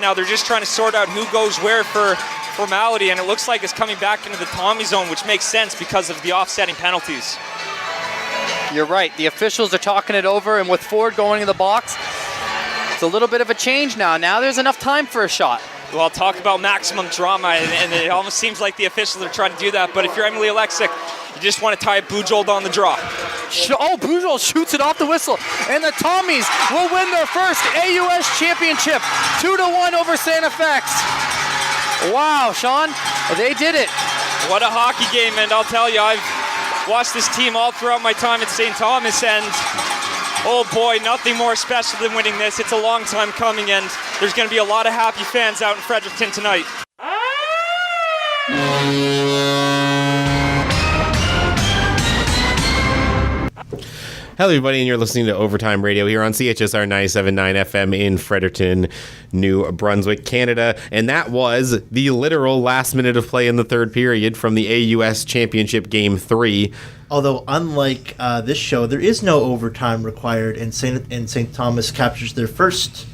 now. They're just trying to sort out who goes where for formality, and it looks like it's coming back into the Tommy zone, which makes sense because of the offsetting penalties. You're right. The officials are talking it over, and with Ford going in the box, it's a little bit of a change now. Now there's enough time for a shot. Well, talk about maximum drama, and it almost seems like the officials are trying to do that, but if you're Emily Alexic, you just want to tie Bujold on the draw. Oh, Bujold shoots it off the whistle, and the Tommies will win their first AUS championship, 2-1 over Santa Fe. Wow, Sean, they did it. What a hockey game, and I'll tell you, I've watched this team all throughout my time at St. Thomas, and oh boy, nothing more special than winning this. It's a long time coming, and there's going to be a lot of happy fans out in Fredericton tonight. Hello, everybody, and you're listening to Overtime Radio here on CHSR 97.9 FM in Fredericton, New Brunswick, Canada. And that was the literal last minute of play in the third period from the AUS Championship Game 3. Although, unlike this show, there is no overtime required, and St. Thomas captures their first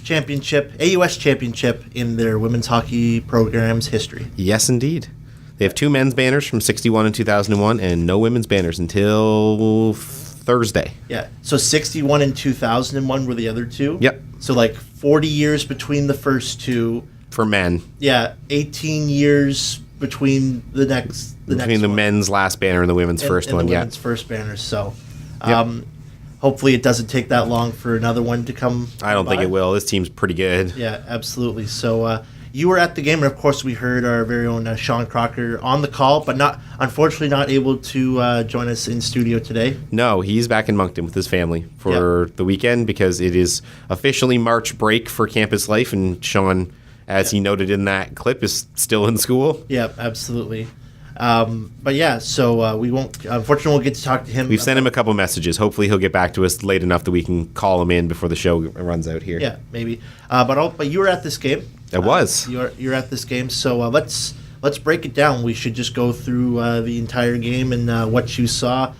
championship, AUS championship, in their women's hockey program's history. Yes, indeed. They have 2 men's banners from 61 and 2001, and no women's banners until Thursday. Yeah, so 61 and 2001 were the other two? Yep. So like 40 years between the first two. For men. Yeah, 18 years between the next Between the one. Men's last banner and the women's first one, the yeah. women's first banner, so Yep. hopefully it doesn't take that long for another one to come I don't think it will. This team's pretty good. Yeah, absolutely. So you were at the game, and of course we heard our very own Sean Crocker on the call, but unfortunately not able to join us in studio today. No, he's back in Moncton with his family for the weekend because it is officially March break for campus life, and Sean, as he noted in that clip, is still in school. Yeah, absolutely. But yeah, so we unfortunately won't get to talk to him. We've sent him a couple messages. Hopefully he'll get back to us late enough that we can call him in before the show runs out here. Yeah, maybe. But you were at this game. It was. You're at this game, so let's break it down. We should just go through the entire game and what you saw.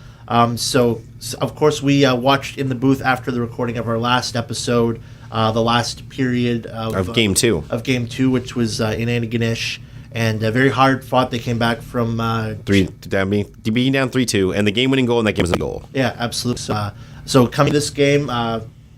So of course we watched in the booth after the recording of our last episode, the last period of Game 2. Of Game 2, which was in Antigonish. And very hard fought. They came back from being down 3-2, and the game-winning goal in that game was a goal. Yeah, absolutely. So coming to this game,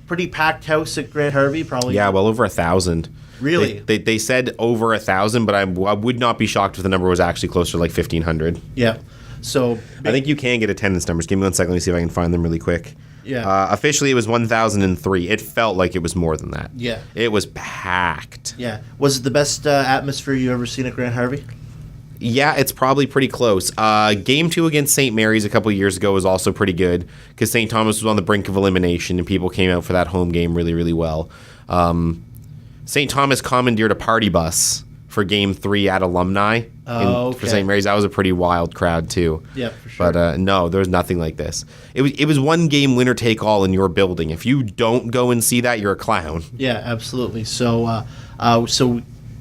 pretty packed house at Grant Harvey, probably. Yeah, well over 1,000. Really? They said over 1,000, but I would not be shocked if the number was actually closer to like 1,500. Yeah. So I think you can get attendance numbers. Give me 1 second. Let me see if I can find them really quick. Yeah. Officially, it was 1,003. It felt like it was more than that. Yeah. It was packed. Yeah. Was it the best atmosphere you ever seen at Grant Harvey? Yeah, it's probably pretty close. Game 2 against St. Mary's a couple of years ago was also pretty good because St. Thomas was on the brink of elimination and people came out for that home game really, really well. St. Thomas commandeered a party bus for Game 3 at Alumni for St. Mary's. That was a pretty wild crowd, too. Yeah, for sure. But no, there was nothing like this. It was one game winner take all in your building. If you don't go and see that, you're a clown. Yeah, absolutely. So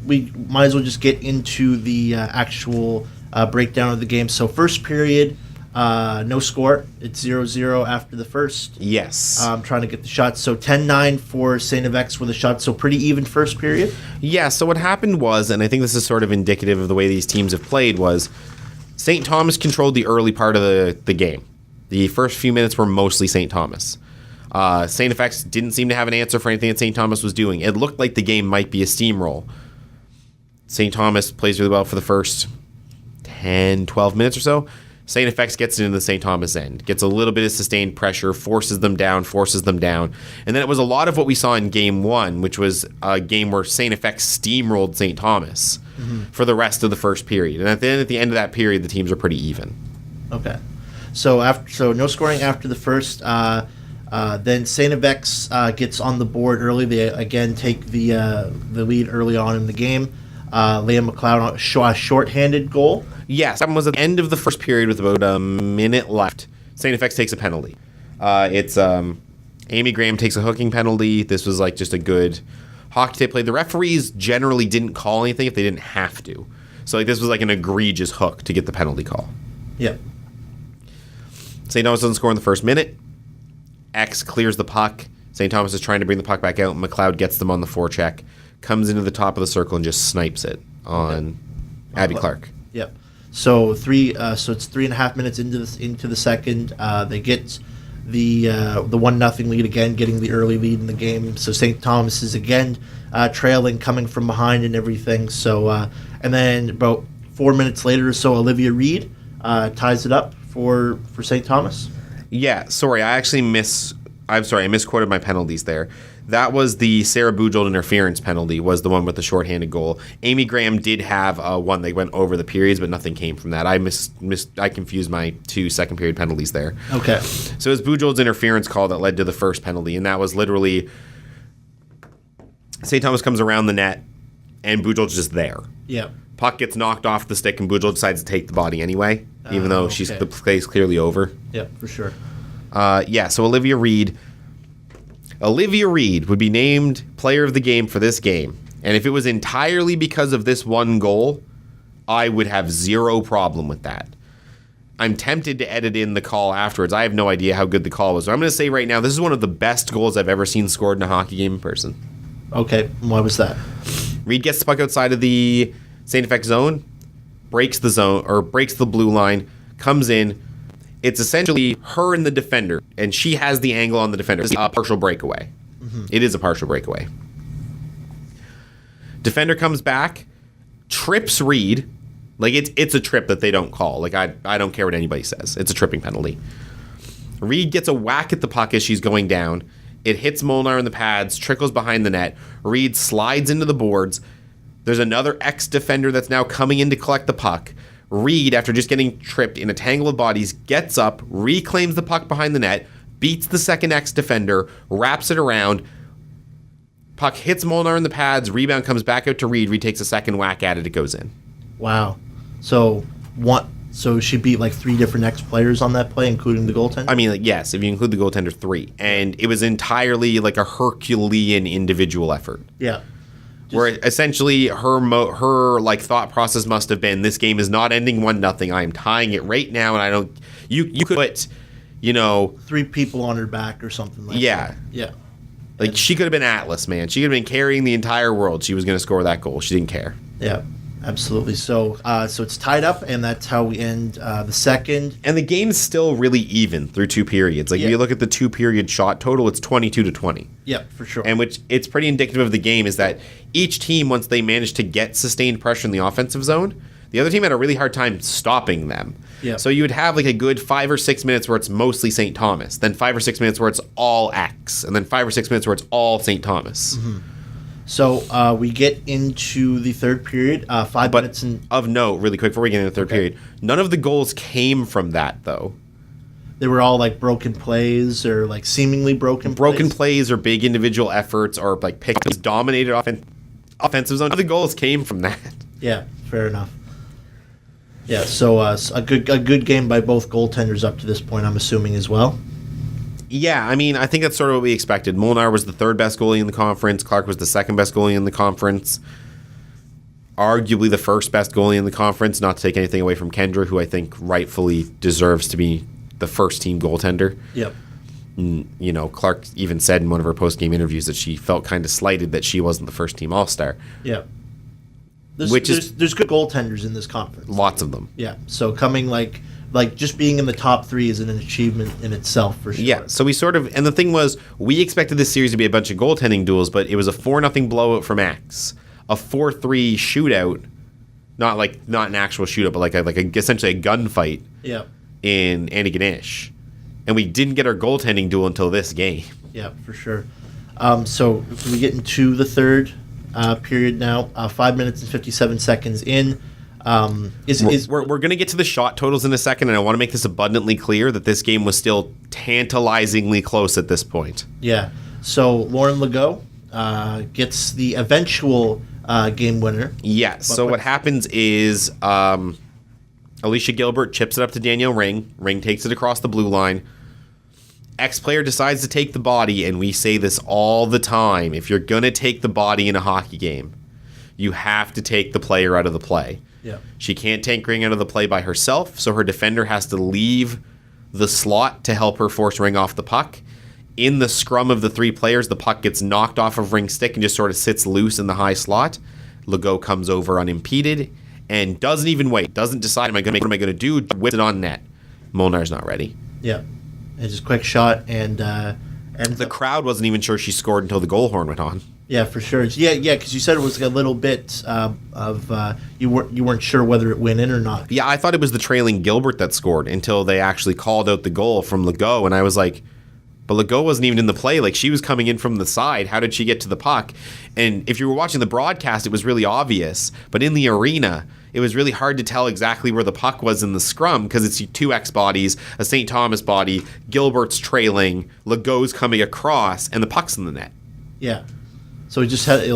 we might as well just get into the actual breakdown of the game. So first period, no score. It's 0-0 after the first. Yes. I'm trying to get the shots. So 10-9 for St. F with a shot. So pretty even first period. Yeah, so what happened was, and I think this is sort of indicative of the way these teams have played, was St. Thomas controlled the early part of the game. The first few minutes were mostly St. Thomas. St. F didn't seem to have an answer for anything that St. Thomas was doing. It looked like the game might be a steamroll. St. Thomas plays really well for the first 10, 12 minutes or so. St. F gets it into the St. Thomas end, gets a little bit of sustained pressure, forces them down. And then it was a lot of what we saw in Game 1, which was a game where St. F steamrolled St. Thomas for the rest of the first period. And at the end of that period, the teams are pretty even. Okay. So no scoring after the first. Then St. F gets on the board early. They again take the lead early on in the game. Liam McLeod a shorthanded goal. Yes, that one was at the end of the first period with about a minute left. St. F takes a penalty. It's Amy Graham takes a hooking penalty. This was like just a good hockey they played. The referees generally didn't call anything if they didn't have to. So this was like an egregious hook to get the penalty call. Yep. St. Thomas doesn't score in the first minute. X clears the puck. St. Thomas is trying to bring the puck back out. McLeod gets them on the forecheck. comes into the top of the circle and just snipes it on Abby Clark. Yep. So it's 3.5 minutes into the second. They get the 1-0 lead again, getting the early lead in the game. So St. Thomas is again trailing, coming from behind and everything. So and then about 4 minutes later or so, Olivia Reed ties it up for St. Thomas. Yeah, sorry, I misquoted my penalties there. That was the Sarah Bujold interference penalty, was the one with the shorthanded goal. Amy Graham did have one that went over the periods, but nothing came from that. I confused my 2 second period penalties there. Okay. So it was Bujold's interference call that led to the first penalty, and that was literally St. Thomas comes around the net, and Bujold's just there. Yeah. Puck gets knocked off the stick, and Bujold decides to take the body anyway, even though the play's clearly over. Yeah, for sure. So Olivia Reed would be named player of the game for this game. And if it was entirely because of this one goal, I would have zero problem with that. I'm tempted to edit in the call afterwards. I have no idea how good the call was. So I'm going to say right now, this is one of the best goals I've ever seen scored in a hockey game in person. Okay, why was that? Reed gets the puck outside of the St. FX zone, breaks the blue line, comes in. It's essentially her and the defender, and she has the angle on the defender. It's a partial breakaway. Mm-hmm. It is a partial breakaway. Defender comes back, trips Reed. Like, it's a trip that they don't call. Like, I don't care what anybody says. It's a tripping penalty. Reed gets a whack at the puck as she's going down. It hits Molnar in the pads, trickles behind the net. Reed slides into the boards. There's another ex-defender that's now coming in to collect the puck. Reed, after just getting tripped in a tangle of bodies, gets up, reclaims the puck behind the net, beats the second ex-defender, wraps it around. Puck hits Molnar in the pads, rebound comes back out to Reed. Reed takes a second whack at it, it goes in. Wow. So she beat like 3 different ex-players on that play, including the goaltender? I mean, yes, if you include the goaltender, 3. And it was entirely like a Herculean individual effort. Yeah. Where essentially her like thought process must have been, this game is not ending 1-0. I am tying it right now, and I don't. You could put, 3 people on her back or something like that. Yeah. Like, she could have been Atlas, man. She could have been carrying the entire world. She was going to score that goal. She didn't care. Yeah, absolutely. So it's tied up, and that's how we end the second. And the game's still really even through 2 periods. Like, if you look at the 2-period shot total, it's 22-20. Yeah, for sure. And which it's pretty indicative of the game is that each team, once they managed to get sustained pressure in the offensive zone, the other team had a really hard time stopping them. Yeah. So you would have like a good 5 or 6 minutes where it's mostly St. Thomas, then 5 or 6 minutes where it's all X, and then 5 or 6 minutes where it's all St. Thomas. Mm-hmm. So we get into the third period, 5 minutes. Of note, really quick, before we get into the third period, none of the goals came from that, though. They were all like broken plays or like seemingly broken plays or big individual efforts or like picks dominated offensive zone. None of the goals came from that. Yeah, fair enough. Yeah, so a good game by both goaltenders up to this point, I'm assuming, as well. Yeah, I mean, I think that's sort of what we expected. Molnar was the 3rd best goalie in the conference. Clark was the 2nd best goalie in the conference. Arguably the 1st best goalie in the conference, not to take anything away from Kendra, who I think rightfully deserves to be the first-team goaltender. Yep. Clark even said in one of her post-game interviews that she felt kind of slighted that she wasn't the first-team All-Star. Yeah. There's good goaltenders in this conference. Lots of them. Yeah. So coming like just being in the top 3 is an achievement in itself for sure. Yeah. So we and the thing was, we expected this series to be a bunch of goaltending duels, but it was a 4-0 blowout from X, a 4-3 shootout, not an actual shootout, but essentially a gunfight. Yeah. In Antigonish, and we didn't get our goaltending duel until this game. Yeah, for sure. So we get into the third period now. 5 minutes and 57 seconds in. We're going to get to the shot totals in a second, and I want to make this abundantly clear that this game was still tantalizingly close at this point. Yeah. So Lauren Legault gets the eventual game winner. Yeah. So what happens is Alicia Gilbert chips it up to Danielle Ring. Ring takes it across the blue line. X-player decides to take the body, and we say this all the time. If you're going to take the body in a hockey game, you have to take the player out of the play. Yeah. She can't take Ring out of the play by herself, so her defender has to leave the slot to help her force Ring off the puck. in the scrum of the three players, the puck gets knocked off of ring stick and just sort of sits loose in the high slot. Legault comes over unimpeded and doesn't even wait. Doesn't decide, what am I going to do? Whips it on net. Molnar's not ready. Yeah. It's just a quick shot, and the crowd wasn't even sure she scored until the goal horn went on. Yeah, for sure. Yeah, because you said it was a little bit you weren't sure whether it went in or not. Yeah, I thought it was the trailing Gilbert that scored until they actually called out the goal from Legault, and I was like, but Legault wasn't even in the play. Like, she was coming in from the side. How did she get to the puck? And if you were watching the broadcast, it was really obvious. But in the arena, it was really hard to tell exactly where the puck was in the scrum because it's two X bodies, a St. Thomas body, Gilbert's trailing, Legault's coming across, and the puck's in the net. Yeah. So it just had you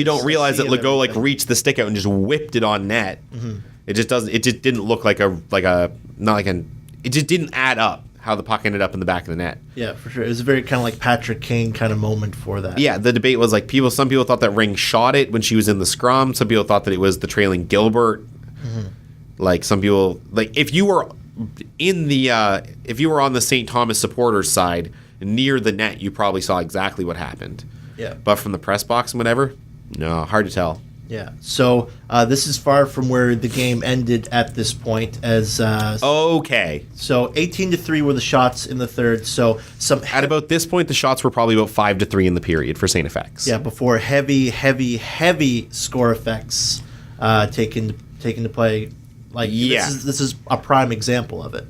don't realize that Legault reached the stick out and just whipped it on net. Mm-hmm. It just didn't look like it just didn't add up how the puck ended up in the back of the net. Yeah, for sure. It was a very kind of like Patrick Kane kind of moment for that. Yeah, the debate was like some people thought that Ring shot it when she was in the scrum. Some people thought that it was the trailing Gilbert. Mm-hmm. Like some people, like if you were on the St. Thomas supporters side near the net, you probably saw exactly what happened. Yeah. But from the press box and whatever, no, hard to tell. Yeah. So this is far from where the game ended at this point. Okay. So 18-3 were the shots in the third. So at about this point, the shots were probably about 5-3 in the period for St. FX. Yeah. Before heavy score effects taken to play. Like this is a prime example of it.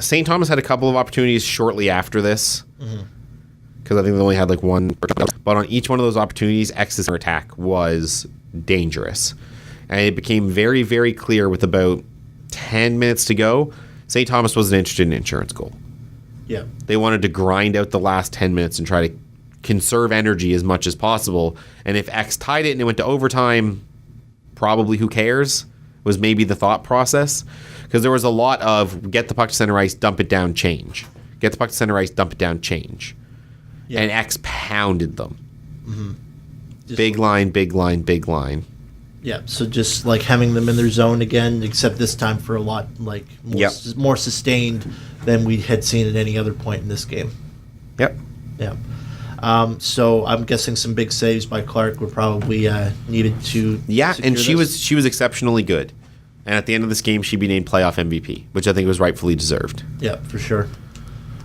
St. Thomas had a couple of opportunities shortly after this. Mm-hmm. Because I think they only had like one. But on each one of those opportunities, X's attack was dangerous. And it became very, very clear with about 10 minutes to go, St. Thomas wasn't interested in insurance goal. Yeah. They wanted to grind out the last 10 minutes and try to conserve energy as much as possible. And if X tied it and it went to overtime, probably who cares, was maybe the thought process. Because there was a lot of get the puck to center ice, dump it down, change. Get the puck to center ice, dump it down, change. Yeah. And X pounded them. Mm-hmm. Big line. Yeah, so just like having them in their zone again, except this time for a lot more sustained than we had seen at any other point in this game. Yep. Yeah. So I'm guessing some big saves by Clark were probably needed to. Yeah, and she was exceptionally good. And at the end of this game, she'd be named playoff MVP, which I think was rightfully deserved. Yeah, for sure.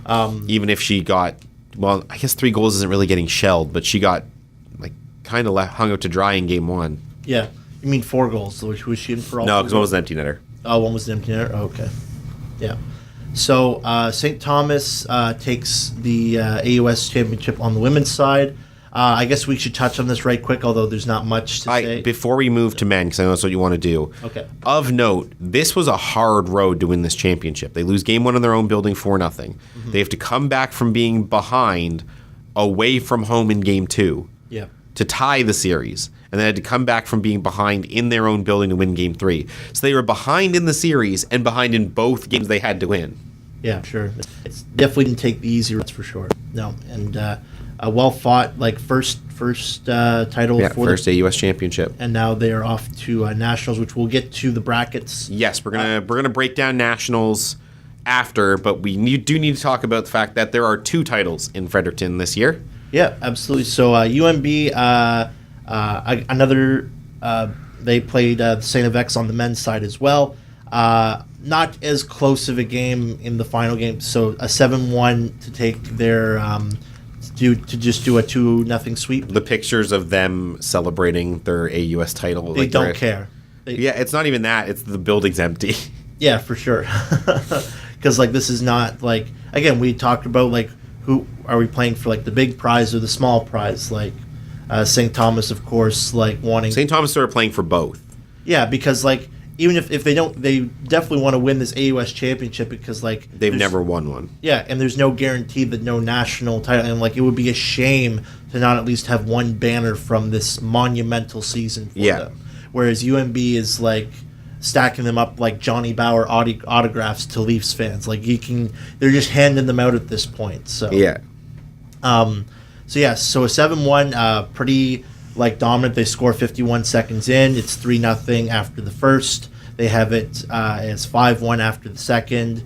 Even if she got. Well, I guess 3 goals isn't really getting shelled, but she got kind of hung out to dry in game 1. Yeah. You mean 4 goals? Was she in for all? No, because one was an empty netter. Oh, one was an empty netter? Oh, okay. Yeah. So St. Thomas takes the AUS championship on the women's side. I guess we should touch on this right quick, although there's not much to say. Before we move to men, because I know that's what you want to do. Okay. Of note, this was a hard road to win this championship. They lose game 1 in their own building 4-0. Mm-hmm. They have to come back from being behind away from home in game 2 to tie the series. And they had to come back from being behind in their own building to win game 3. So they were behind in the series and behind in both games they had to win. Yeah, sure. It definitely didn't take the easy routes for sure. No, and a well fought first title for first AUS championship, and now they are off to nationals, which we'll get to the brackets. Yes, we're gonna break down nationals after, but we do need to talk about the fact that there are 2 titles in Fredericton this year. Yeah, absolutely. So UMB, they played the St. FX on the men's side as well. Not as close of a game in the final game. So a 7-1 to take their do a 2-0 sweep. The pictures of them celebrating their AUS title. They don't care. It's not even that. It's the building's empty. Yeah, for sure. Because this is not again, we talked about who are we playing for, the big prize or the small prize? St. Thomas, of course, wanting. St. Thomas started playing for both. Yeah, because even if they don't, they definitely want to win this AUS championship because they've never won one. Yeah, and there's no guarantee that no national title, and it would be a shame to not at least have one banner from this monumental season for them. Whereas UMB is stacking them up like Johnny Bauer autographs to Leafs fans. They're just handing them out at this point. So yeah. So a 7-1, pretty dominant. They score 51 seconds in. It's 3-0 after the first. They have it as 5-1 after the second.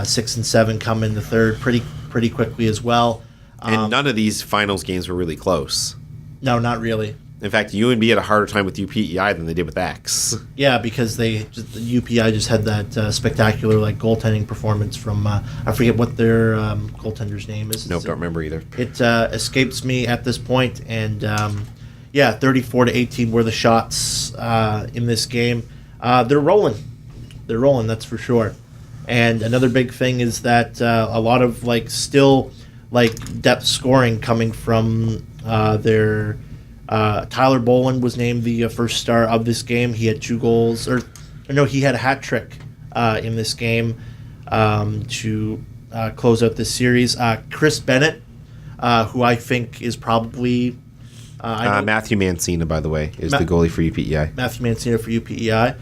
6 and 7 come in the third. Pretty pretty quickly as well. And none of these finals games were really close. No, not really. In fact, UNB had a harder time with UPEI than they did with X. Yeah, because the UPI just had that spectacular goaltending performance from I forget what their goaltender's name is. Nope, don't remember either. It escapes me at this point, and 34-18 were the shots in this game. They're rolling. They're rolling, that's for sure. And another big thing is that a lot of still depth scoring coming from their Tyler Boland was named the first star of this game. He had 2 goals, he had a hat trick in this game to close out this series. Chris Bennett, who I think is probably Matthew Mancina, by the way, is the goalie for UPEI. Matthew Mancina for UPEI.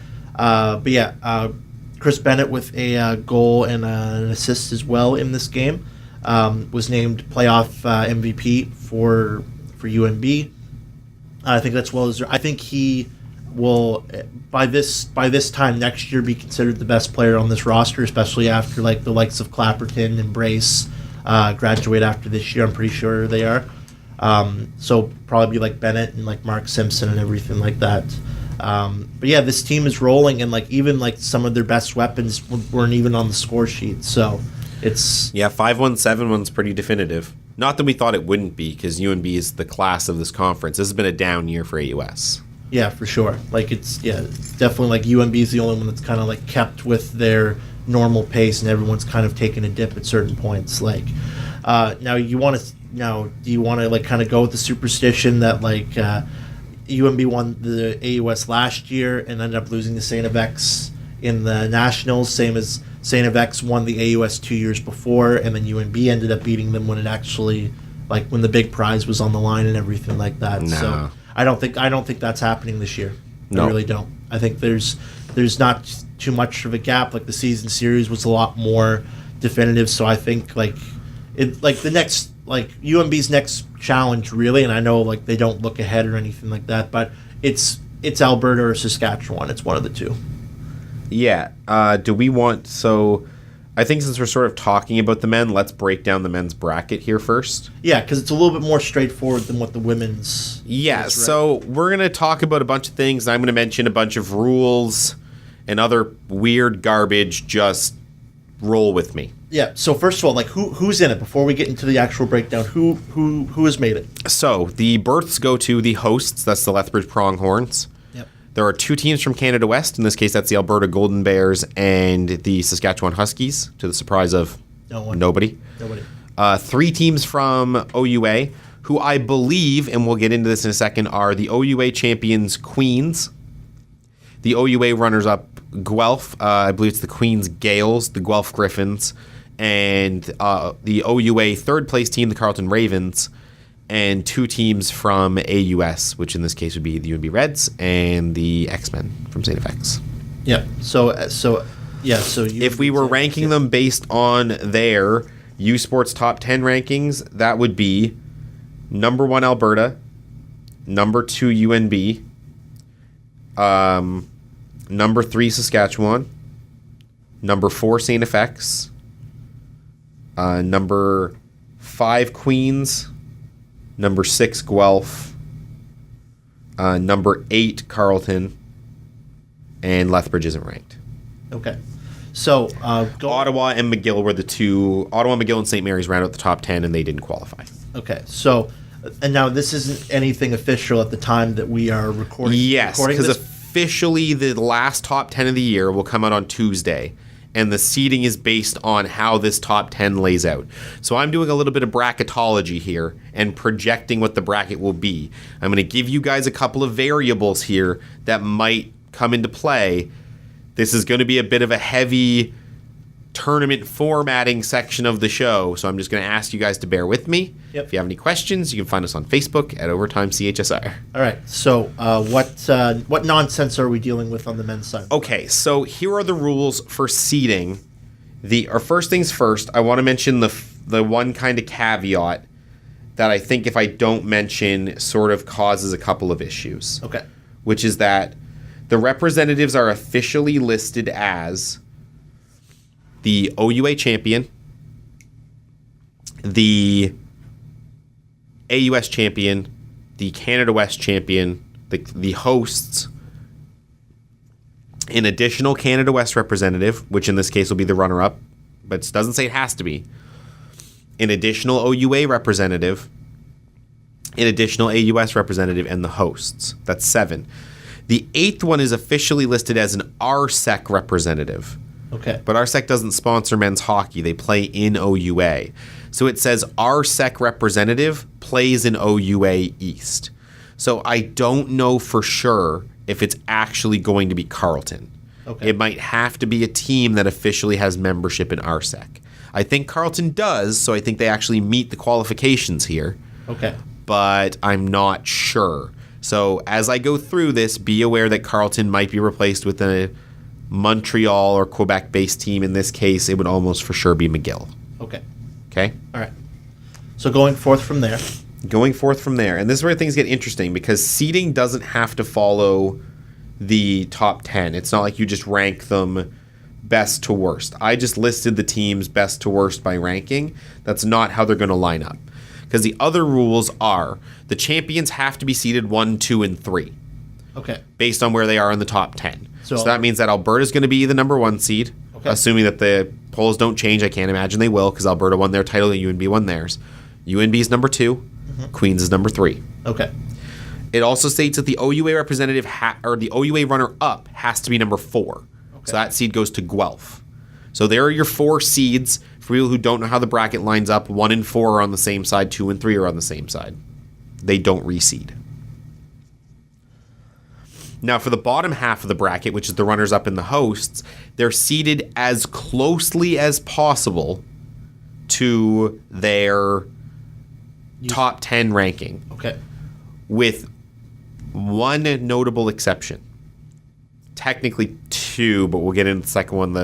Chris Bennett with a goal and an assist as well in this game. Was named playoff MVP for UNB. I think that's well deserved. I think he will by this time next year be considered the best player on this roster, especially after the likes of Clapperton and Brace graduate after this year. I'm pretty sure they are. So probably be Bennett and Mark Simpson and everything like that. But yeah, this team is rolling, and even some of their best weapons weren't even on the score sheet. So it's 5-1-7-1's pretty definitive. Not that we thought it wouldn't be, because UNB is the class of this conference. This has been a down year for AUS. Yeah, for sure. It's definitely UNB is the only one that's kind of kept with their normal pace, and everyone's kind of taken a dip at certain points. Now do you want to kind of go with the superstition that UNB won the AUS last year and ended up losing to St. FX in the Nationals, same as St. FX won the AUS 2 years before, and then UNB ended up beating them when it actually, when the big prize was on the line and everything like that. No. So I don't think that's happening this year. No. I really don't. I think there's not too much of a gap. The season series was a lot more definitive. So I think the next UNB's next challenge really, and I know they don't look ahead or anything like that, but it's Alberta or Saskatchewan. It's one of the two. Yeah. Do we want... So I think since we're sort of talking about the men, let's break down the men's bracket here first. Yeah, because it's a little bit more straightforward than what the women's Yeah, is, right? So we're going to talk about a bunch of things, and I'm going to mention a bunch of rules and other weird garbage. Just roll with me. Yeah, so first of all, who's in it? Before we get into the actual breakdown, who has made it? So the berths go to the hosts. That's the Lethbridge Pronghorns. Yep. There are 2 teams from Canada West. In this case, that's the Alberta Golden Bears and the Saskatchewan Huskies, to the surprise of nobody. 3 teams from OUA, who I believe, and we'll get into this in a second, are the OUA champions Queens, the OUA runners-up Guelph, I believe it's the Queens Gales, the Guelph Griffins, and the OUA third-place team, the Carleton Ravens, and 2 teams from AUS, which in this case would be the UNB Reds and the X-Men from St. FX. Yeah. So if we were ranking them based on their U Sports Top 10 rankings, that would be number 1 Alberta, number 2 UNB, number 3 Saskatchewan, number 4 St. FX, number 5 Queens, number 6 Guelph, number 8 Carleton, and Lethbridge isn't ranked. Okay. So Ottawa and McGill were the 2. Ottawa, McGill, and St. Mary's round out the top 10, and they didn't qualify. Okay. So, and now this isn't anything official at the time that we are recording. Yes, because this. Officially the last top 10 of the year will come out on Tuesday, and the seeding is based on how this top 10 lays out. So I'm doing a little bit of bracketology here and projecting what the bracket will be. I'm going to give you guys a couple of variables here that might come into play. This is going to be a bit of a heavy tournament formatting section of the show, so I'm just going to ask you guys to bear with me. Yep. If you have any questions, you can find us on Facebook at Overtime CHSR. All right. So what nonsense are we dealing with on the men's side? Okay, so here are the rules for seeding. First things first, I want to mention the one kind of caveat that I think if I don't mention sort of causes a couple of issues. Okay. Which is that the representatives are officially listed as the OUA champion, the AUS champion, the Canada West champion, the hosts, an additional Canada West representative, which in this case will be the runner-up, but it doesn't say it has to be, an additional OUA representative, an additional AUS representative, and the hosts. That's 7. The 8th one is officially listed as an RSEC representative. Okay. But RSEC doesn't sponsor men's hockey. They play in OUA. So it says RSEC representative plays in OUA East. So I don't know for sure if it's actually going to be Carleton. Okay. It might have to be a team that officially has membership in RSEC. I think Carleton does, so I think they actually meet the qualifications here. Okay. But I'm not sure. So as I go through this, be aware that Carleton might be replaced with a Montreal or Quebec-based team. In this case, it would almost for sure be McGill. Okay. Okay? All right. So going forth from there. Going forth from there. And this is where things get interesting because seeding doesn't have to follow the top 10. It's not like you just rank them best to worst. I just listed the teams best to worst by ranking. That's not how they're going to line up. Because the other rules are the champions have to be seeded 1, 2, and 3. Okay. Based on where they are in the top 10. So that means that Alberta's going to be the number 1 seed. Okay. Assuming that the polls don't change. I can't imagine they will because Alberta won their title and UNB won theirs. UNB is number 2. Mm-hmm. Queens is number 3. Okay. It also states that the OUA representative or the OUA runner-up has to be number 4. So that seed goes to Guelph. So there are your 4 seeds. For people who don't know how the bracket lines up, 1 and 4 are on the same side, 2 and 3 are on the same side. They don't reseed. Now, for the bottom half of the bracket, which is the runners-up and the hosts, they're seeded as closely as possible to their top 10 ranking. Okay. With one notable exception. Technically 2, but we'll get into the second one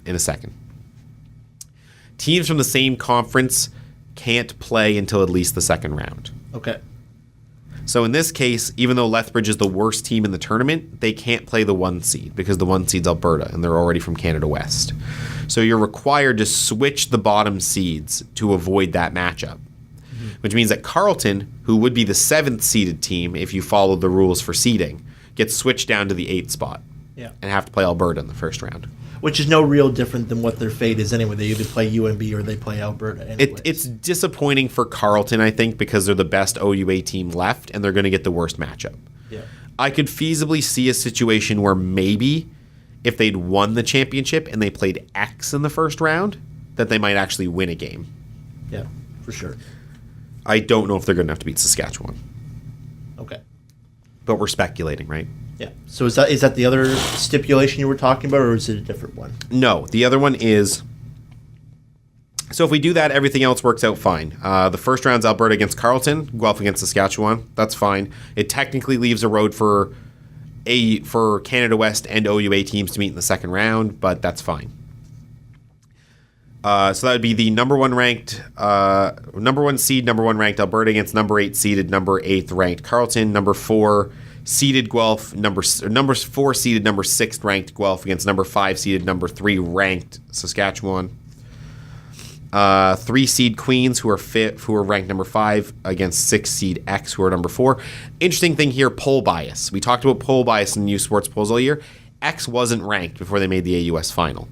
in a second. Teams from the same conference can't play until at least the second round. Okay. So in this case, even though Lethbridge is the worst team in the tournament, they can't play the 1 seed because the 1 seed's Alberta and they're already from Canada West. So you're required to switch the bottom seeds to avoid that matchup. Mm-hmm. Which means that Carleton, who would be the 7th seeded team if you followed the rules for seeding, gets switched down to the 8th spot. Yeah. And have to play Alberta in the first round. Which is no real different than what their fate is anyway. They either play UNB or they play Alberta anyways. It's disappointing for Carleton, I think, because they're the best OUA team left, and they're going to get the worst matchup. Yeah. I could feasibly see a situation where maybe if they'd won the championship and they played X in the first round, that they might actually win a game. Yeah, for sure. I don't know if they're good enough to beat Saskatchewan. Okay. But we're speculating, right? Yeah. So is that the other stipulation you were talking about, or is it a different one? No, the other one is... So if we do that, everything else works out fine. The first round's Alberta against Carleton, Guelph against Saskatchewan. That's fine. It technically leaves a road for Canada West and OUA teams to meet in the second round, but that's fine. So that would be the number 1 seed, number 1 ranked Alberta against number 8 seeded, number 8th ranked Carleton, number 4 seeded Guelph, number 4 seeded, number 6th ranked Guelph against number 5 seeded, number 3 ranked Saskatchewan. 3 seed Queens, who are ranked number 5, against 6 seed X, who are number 4. Interesting thing here, poll bias. We talked about poll bias in the U Sports polls all year. X wasn't ranked before they made the AUS final.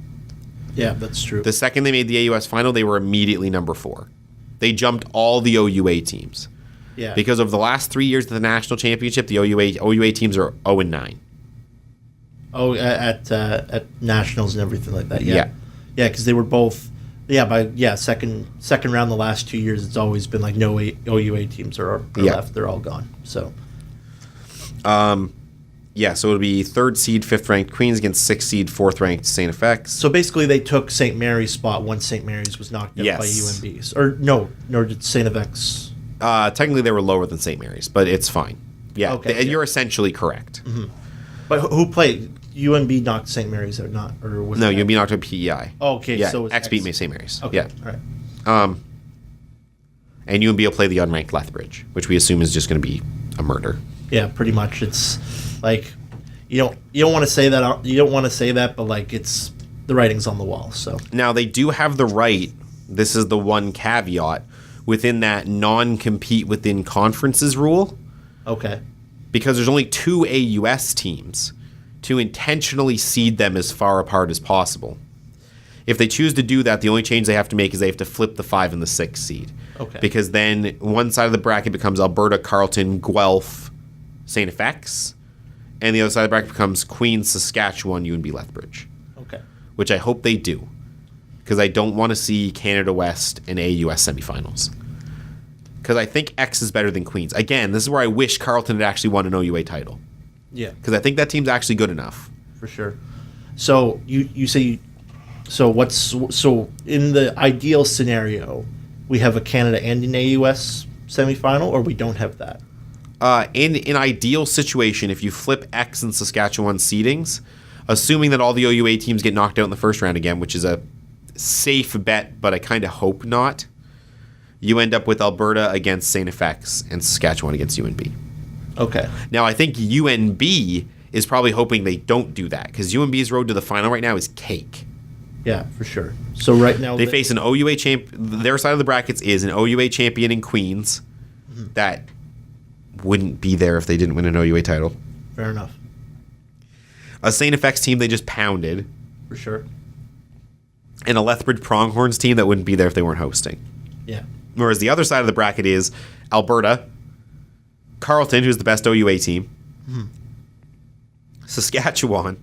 Yeah, that's true. The second they made the AUS final, they were immediately number 4. They jumped all the OUA teams. Yeah. Because over the last 3 years of the national championship, the OUA teams are 0-9. Oh, at nationals and everything like that. Yeah. Yeah. Yeah, because they were both. Yeah, second round the last 2 years, it's always been like no OUA teams are left. They're all gone. So. Yeah, so it'll be 3rd seed, 5th ranked Queens against 6th seed, 4th ranked St. FX. So basically, they took St. Mary's spot once St. Mary's was knocked out by UNB. Or no, nor did St. FX. Technically, they were lower than St. Mary's, but it's fine. Yeah, Okay, you're essentially correct. Mm-hmm. But who played? UNB knocked St. Mary's or not? Or was No, it UNB knocked out PEI. Oh, okay, yeah, so X beat St. Mary's. Okay, Yeah. all right. And UNB will play the unranked Lethbridge, which we assume is just going to be a murder. Yeah, pretty much. It's like you don't want to say that. You don't want to say that, but like it's the writing's on the wall. So Now, they do have the right, this is the one caveat, within that non-compete within conferences rule. Okay. Because there's only 2 AUS teams, to intentionally seed them as far apart as possible. If they choose to do that, the only change they have to make is they have to flip the 5 and the 6 seed. Okay. Because then one side of the bracket becomes Alberta, Carleton, Guelph, St. FX, and the other side of the bracket becomes Queens, Saskatchewan, UNB, Lethbridge. Okay. Which I hope they do, because I don't want to see Canada West and AUS semifinals. Because I think X is better than Queens. Again, this is where I wish Carleton had actually won an OUA title. Yeah. Because I think that team's actually good enough. For sure. So you say, so in the ideal scenario, we have a Canada and an AUS semifinal, or we don't have that? In an ideal situation, if you flip X and Saskatchewan seedings, assuming that all the OUA teams get knocked out in the first round again, which is a safe bet, but I kind of hope not, you end up with Alberta against St. FX and Saskatchewan against UNB. Okay. Now, I think UNB is probably hoping they don't do that, because UNB's road to the final right now is cake. Yeah, for sure. So right now they face an OUA champ. Their side of the brackets is an OUA champion in Queens that wouldn't be there if they didn't win an OUA title. Fair enough. A St. FX team they just pounded. For sure. And a Lethbridge Pronghorns team that wouldn't be there if they weren't hosting. Yeah. Whereas the other side of the bracket is Alberta, Carleton, who's the best OUA team, Saskatchewan,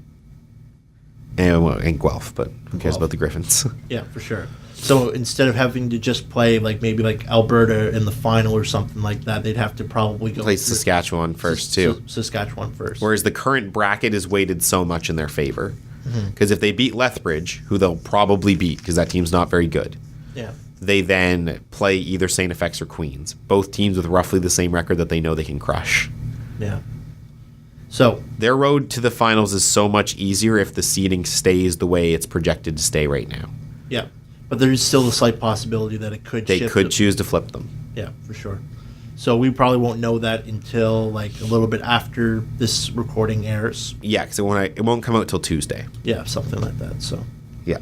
and Guelph, but who cares about the Griffins? Yeah, for sure. So instead of having to just play maybe Alberta in the final or something like that, they'd have to probably go play Saskatchewan first too. Saskatchewan first. Whereas the current bracket is weighted so much in their favor. Because if they beat Lethbridge, who they'll probably beat because that team's not very good, yeah, they then play either St. FX or Queens. Both teams with roughly the same record that they know they can crush. Yeah. So their road to the finals is so much easier if the seeding stays the way it's projected to stay right now. Yeah. But there's still a slight possibility that it could shift. They could choose to flip them. Yeah, for sure. So we probably won't know that until a little bit after this recording airs. Yeah, because it won't come out till Tuesday. Yeah, something like that. So yeah.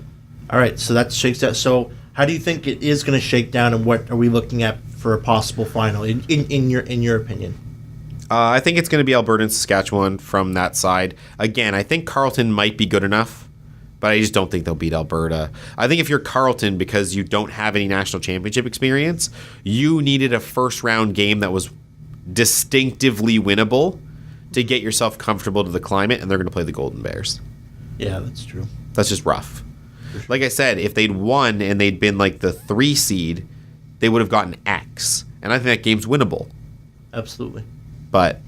All right, so that shakes out. So how do you think it is going to shake down, and what are we looking at for a possible final in your opinion? I think it's going to be Alberta and Saskatchewan from that side. Again, I think Carleton might be good enough, but I just don't think they'll beat Alberta. I think if you're Carleton, because you don't have any national championship experience, you needed a first-round game that was distinctively winnable to get yourself comfortable to the climate, and they're going to play the Golden Bears. Yeah, that's true. That's just rough. Sure. Like I said, if they'd won and they'd been the 3 seed, they would have gotten X, and I think that game's winnable. Absolutely. But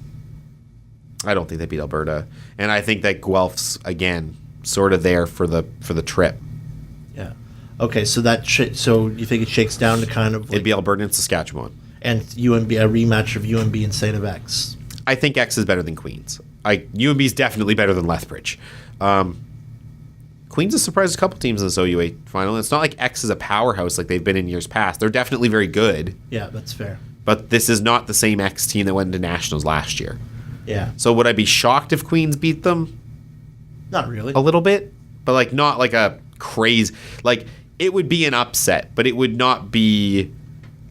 I don't think they beat Alberta, and I think that Guelph's again sort of there for the trip. Yeah. Okay, so so you think it shakes down to kind of it'd be Alberta and Saskatchewan, and UNB, a rematch of UNB and St. FX. I think X is better than Queens. UNB is definitely better than Lethbridge. Queens has surprised a couple teams in this OUA final. It's not like X is a powerhouse like they've been in years past. They're definitely very good. Yeah, that's fair. But this is not the same X team that went into nationals last year. Yeah. So would I be shocked if Queens beat them? Not really. A little bit, but not like a crazy. It would be an upset, but it would not be.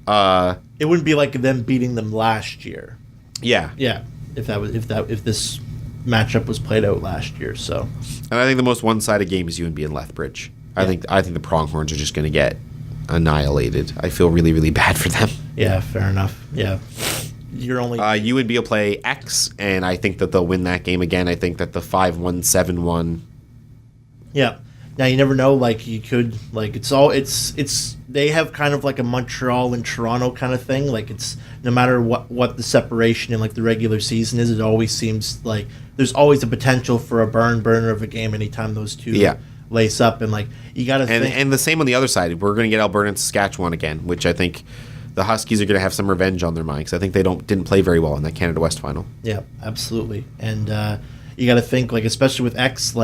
It wouldn't be like them beating them last year. Yeah. Yeah. If this matchup was played out last year, so. And I think the most one-sided game is UNB and Lethbridge. I think the Pronghorns are just going to get annihilated. I feel really, really bad for them. Yeah, fair enough. Yeah. You're only UNB will play X, and I think that they'll win that game again. I think that the 5-1, 7-1. Yeah. Now you never know. You could it's they have kind of a Montreal and Toronto kind of thing. It's no matter what the separation in the regular season is, it always seems like there's always a potential for a burner of a game anytime those two lace up, and you got to think. And the same on the other side. We're going to get Alberta and Saskatchewan again, which I think the Huskies are going to have some revenge on their mind, because I think they didn't play very well in that Canada West final. Yeah, absolutely. And you got to think especially with X,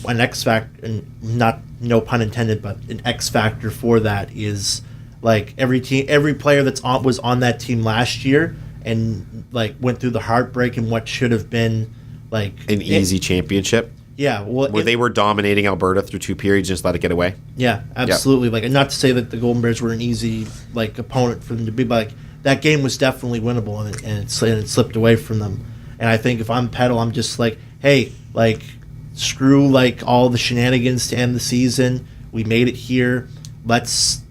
an X factor, and no pun intended, but an X factor for that is every player was on that team last year and went through the heartbreak and what should have been an easy championship. Yeah, well, where they were dominating Alberta through 2 periods, just let it get away. Yeah, absolutely. Like, and not to say that the Golden Bears were an easy opponent for them to be, but that game was definitely winnable, and it slipped away from them. And I think if I'm Petal, I'm just like, hey, screw all the shenanigans to end the season. We made it here. Let's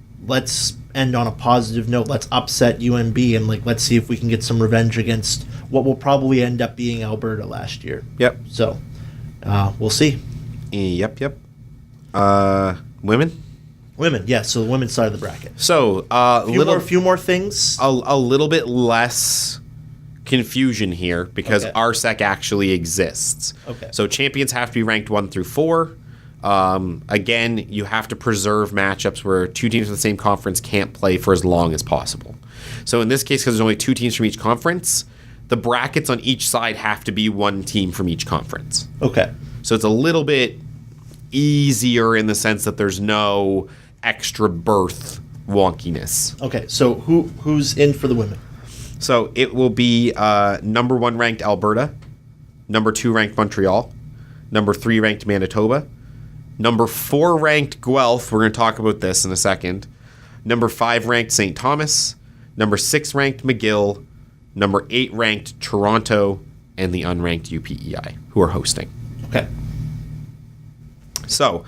end on a positive note. Let's upset UNB and let's see if we can get some revenge against what will probably end up being Alberta last year. Yep. So. We'll see. Yep. Women? Women, yeah. So the women's side of the bracket. So A few more things. A little bit less confusion here because RSEC actually exists. Okay. So champions have to be ranked 1 through 4. Again, you have to preserve matchups where 2 teams from the same conference can't play for as long as possible. So in this case, because there's only 2 teams from each conference, the brackets on each side have to be 1 team from each conference. Okay. So it's a little bit easier in the sense that there's no extra berth wonkiness. Okay. So who's in for the women? So it will be number 1 ranked Alberta, number 2 ranked Montreal, number 3 ranked Manitoba, number 4 ranked Guelph. We're going to talk about this in a second. Number 5 ranked St. Thomas, number 6 ranked McGill, number 8 ranked Toronto, and the unranked UPEI, who are hosting. Okay. So,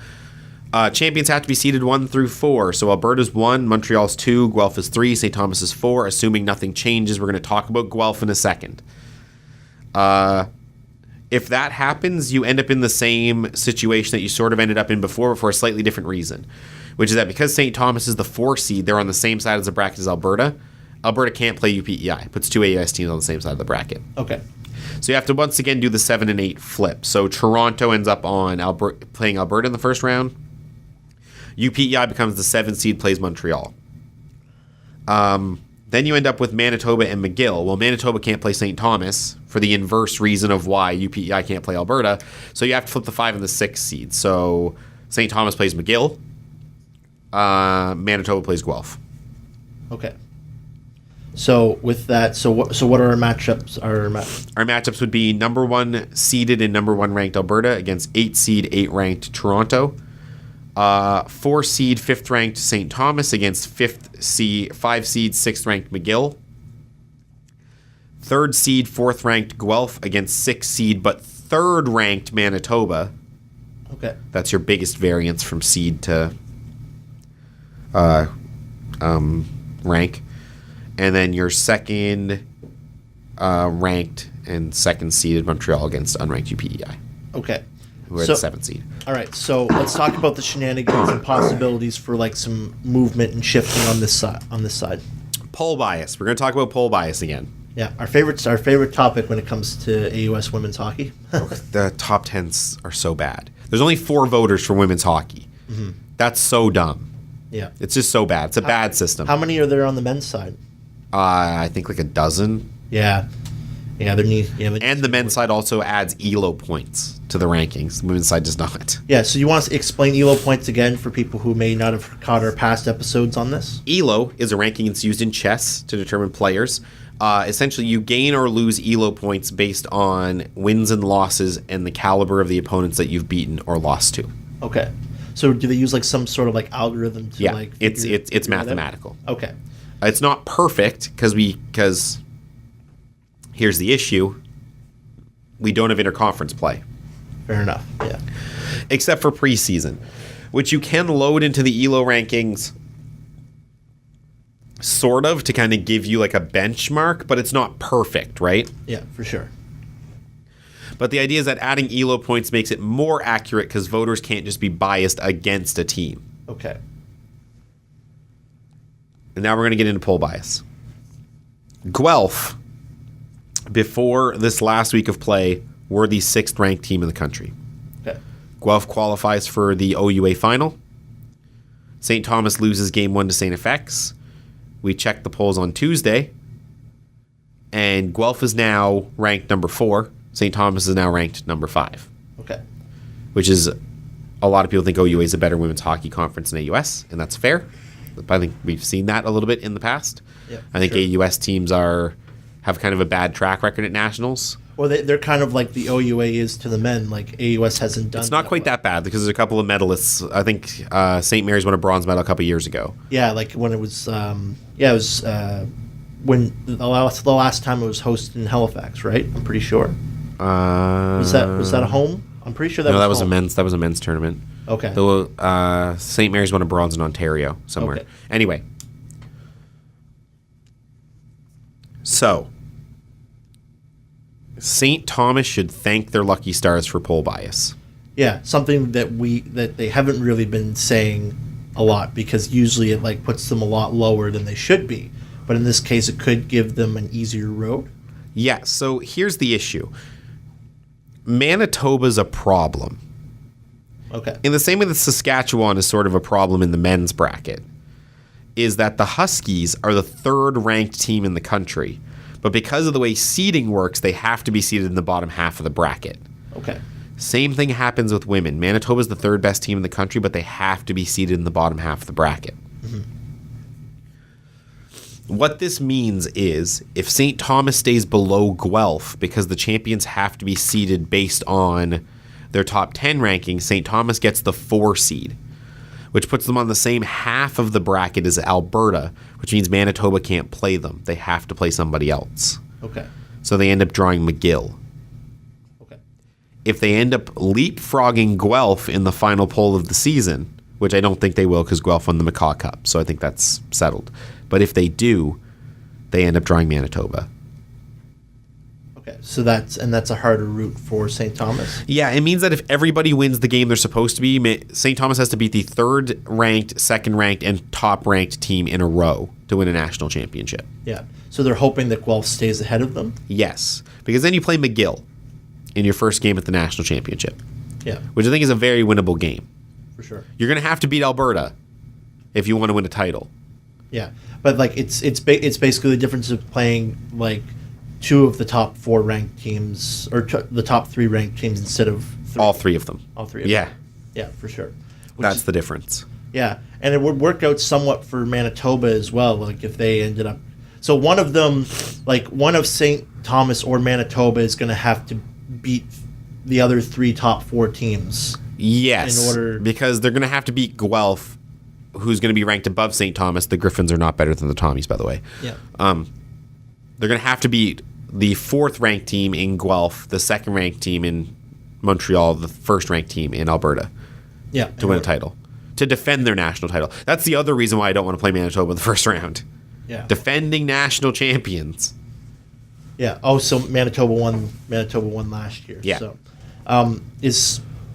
champions have to be seeded 1 through 4. So Alberta's 1, Montreal's 2, Guelph is 3, St. Thomas is 4. Assuming nothing changes, we're going to talk about Guelph in a second. If that happens, you end up in the same situation that you sort of ended up in before, but for a slightly different reason, which is that because St. Thomas is the 4 seed, they're on the same side as the bracket as Alberta. Alberta can't play UPEI. Puts 2 AUS teams on the same side of the bracket. Okay. So you have to once again do the 7 and 8 flip. So Toronto ends up on playing Alberta in the first round. UPEI becomes the 7 seed, plays Montreal. Then you end up with Manitoba and McGill. Well, Manitoba can't play St. Thomas for the inverse reason of why UPEI can't play Alberta. So you have to flip the 5 and the 6 seed. So St. Thomas plays McGill. Manitoba plays Guelph. Okay. So with that, so what are our matchups? Our matchups would be number 1 seeded and number 1 ranked Alberta against 8 seed, 8 ranked Toronto. 4 seed, 5th ranked St. Thomas against 5 seed, 6th ranked McGill. 3rd seed, 4th ranked Guelph against 6th seed but 3rd ranked Manitoba. Okay. That's your biggest variance from seed to rank. And then your 2nd ranked and 2nd seeded Montreal against unranked UPEI. Okay. Who are the 7th seed. All right, so let's talk about the shenanigans and possibilities for some movement and shifting on this side. Poll bias. We're going to talk about poll bias again. Yeah, our favorite topic when it comes to AUS women's hockey. The top 10s are so bad. There's only 4 voters for women's hockey. Mm-hmm. That's so dumb. Yeah. It's just so bad. It's a bad system. How many are there on the men's side? I think a dozen. Yeah. Yeah, and the men's side also adds ELO points to the rankings. The women's side does not. Yeah, so you want to explain ELO points again for people who may not have caught our past episodes on this? ELO is a ranking that's used in chess to determine players. Essentially, you gain or lose ELO points based on wins and losses and the caliber of the opponents that you've beaten or lost to. Okay. So do they use some sort of algorithm to it's mathematical. Okay. It's not perfect because here's the issue. We don't have interconference play. Fair enough, yeah. Except for preseason, which you can load into the ELO rankings sort of to kind of give you a benchmark, but it's not perfect, right? Yeah, for sure. But the idea is that adding ELO points makes it more accurate because voters can't just be biased against a team. Okay. And now we're going to get into poll bias. Guelph, before this last week of play, were the 6th ranked team in the country. Okay. Guelph qualifies for the OUA final. St. Thomas loses game 1 to St. FX. We checked the polls on Tuesday, and Guelph is now ranked number 4. St. Thomas is now ranked number 5. Okay. Which is, a lot of people think OUA is a better women's hockey conference than AUS, and that's fair. I think we've seen that a little bit in the past. Yep, I think AUS teams have kind of a bad track record at nationals. Well, they're kind of like the OUA is to the men. Like AUS hasn't done. It's not quite that bad because there's a couple of medalists. I think St. Mary's won a bronze medal a couple of years ago. Yeah, like when it was. It was when the last time it was hosted in Halifax, right? I'm pretty sure. Was that a home? I'm pretty sure that was home. That was a men's tournament. Okay. St. Mary's won a bronze in Ontario somewhere. Okay. Anyway, so St. Thomas should thank their lucky stars for poll bias. Yeah, something that they haven't really been saying a lot because usually it like puts them a lot lower than they should be. But in this case, it could give them an easier road. Yeah. So here's the issue. Manitoba's a problem. Okay. In the same way that Saskatchewan is sort of a problem in the men's bracket, is that the Huskies are the third-ranked team in the country. But because of the way seeding works, they have to be seeded in the bottom half of the bracket. Okay. Same thing happens with women. Manitoba's the third best team in the country, but they have to be seeded in the bottom half of the bracket. Mm-hmm. What this means is if St. Thomas stays below Guelph because the champions have to be seeded based on their top 10 rankings, St. Thomas gets the 4 seed, which puts them on the same half of the bracket as Alberta, which means Manitoba can't play them. They have to play somebody else. Okay. So they end up drawing McGill. Okay. If they end up leapfrogging Guelph in the final poll of the season, which I don't think they will because Guelph won the Macaw Cup, so I think that's settled. But if they do, they end up drawing Manitoba. Okay. So that's a harder route for St. Thomas. Yeah, it means that if everybody wins the game they're supposed to be, St. Thomas has to beat the third-ranked, second-ranked, and top-ranked team in a row to win a national championship. Yeah. So they're hoping that Guelph stays ahead of them. Yes, because then you play McGill in your first game at the national championship. Yeah. Which I think is a very winnable game. For sure. You're going to have to beat Alberta if you want to win a title. Yeah, but like it's basically the difference of playing like 2 of the top 4 ranked teams or the top 3 ranked teams instead of 3. All 3 of them. All 3 of yeah. them. Yeah, for sure. That's the difference. Yeah, and it would work out somewhat for Manitoba as well. Like if they ended up, so one of them, like one of St. Thomas or Manitoba, is going to have to beat the other 3 top 4 teams. Yes, in order because they're going to have to beat Guelph, who's going to be ranked above St. Thomas. The Griffins are not better than the Tommies, by the way. Yeah. They're going to have to beat the 4th-ranked team in Guelph, the 2nd-ranked team in Montreal, the 1st-ranked team in Alberta. Yeah. To win a title. To defend their national title. That's the other reason why I don't want to play Manitoba in the first round. Yeah. Defending national champions. Yeah. Oh, so Manitoba won last year. Yeah. So,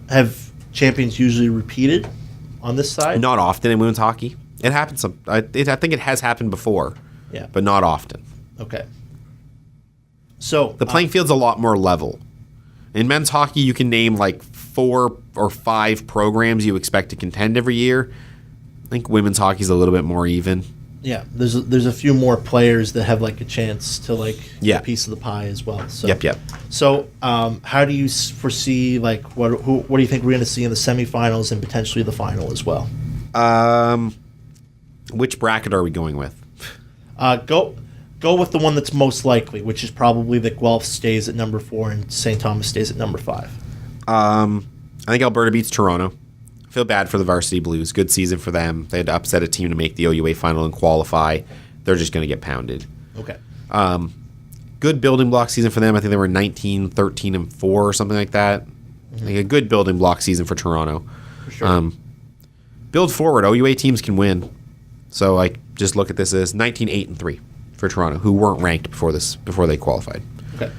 have champions usually repeated on this side? Not often in women's hockey. It happens. I think it has happened before. Yeah. But not often. Okay. So The playing field's a lot more level. In men's hockey, you can name like 4 or 5 programs you expect to contend every year. I think women's hockey's a little bit more even. yeah, there's a few more players that have like a chance to like Yeah. get a piece of the pie as well. So Yep. So how do you foresee like what do you think we're going to see in the semifinals and potentially the final as well? Which bracket are we going with? Go with the one that's most likely, which is probably that Guelph stays at number 4 and St. Thomas stays at number 5. I think Alberta beats Toronto. I feel bad for the Varsity Blues. Good season for them. They had to upset a team to make the OUA final and qualify. They're just going to get pounded. Okay. Good building block season for them. I think they were 19, 13, and 4 or something like that. Mm-hmm. Like a good building block season for Toronto. For sure. Build forward. OUA teams can win. So like just look at this as 19, 8, and 3 for Toronto, who weren't ranked before they qualified. Okay.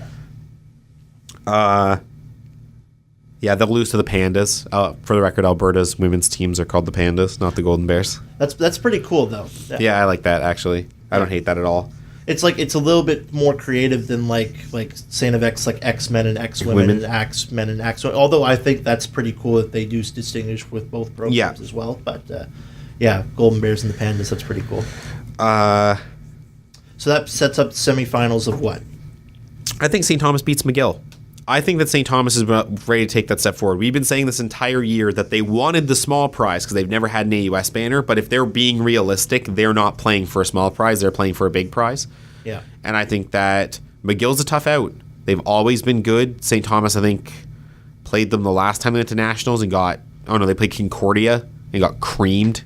Yeah, they'll lose to the Pandas. For the record, Alberta's women's teams are called the Pandas, not the Golden Bears. That's pretty cool though. Yeah, I like that actually. I don't hate that at all. It's like it's a little bit more creative than like Saint of X, like X-Men and X-Women and X-Men and X-Women. Although I think that's pretty cool that they do distinguish with both programs as well. But yeah, Golden Bears and the Pandas, that's pretty cool. So that sets up semifinals of what? I think St. Thomas beats McGill. I think that St. Thomas is ready to take that step forward. We've been saying this entire year that they wanted the small prize because they've never had an AUS banner, but if they're being realistic, they're not playing for a small prize, they're playing for a big prize. Yeah. And I think that McGill's a tough out. They've always been good. St. Thomas, I think, played them the last time they went to nationals and they played Concordia and got creamed.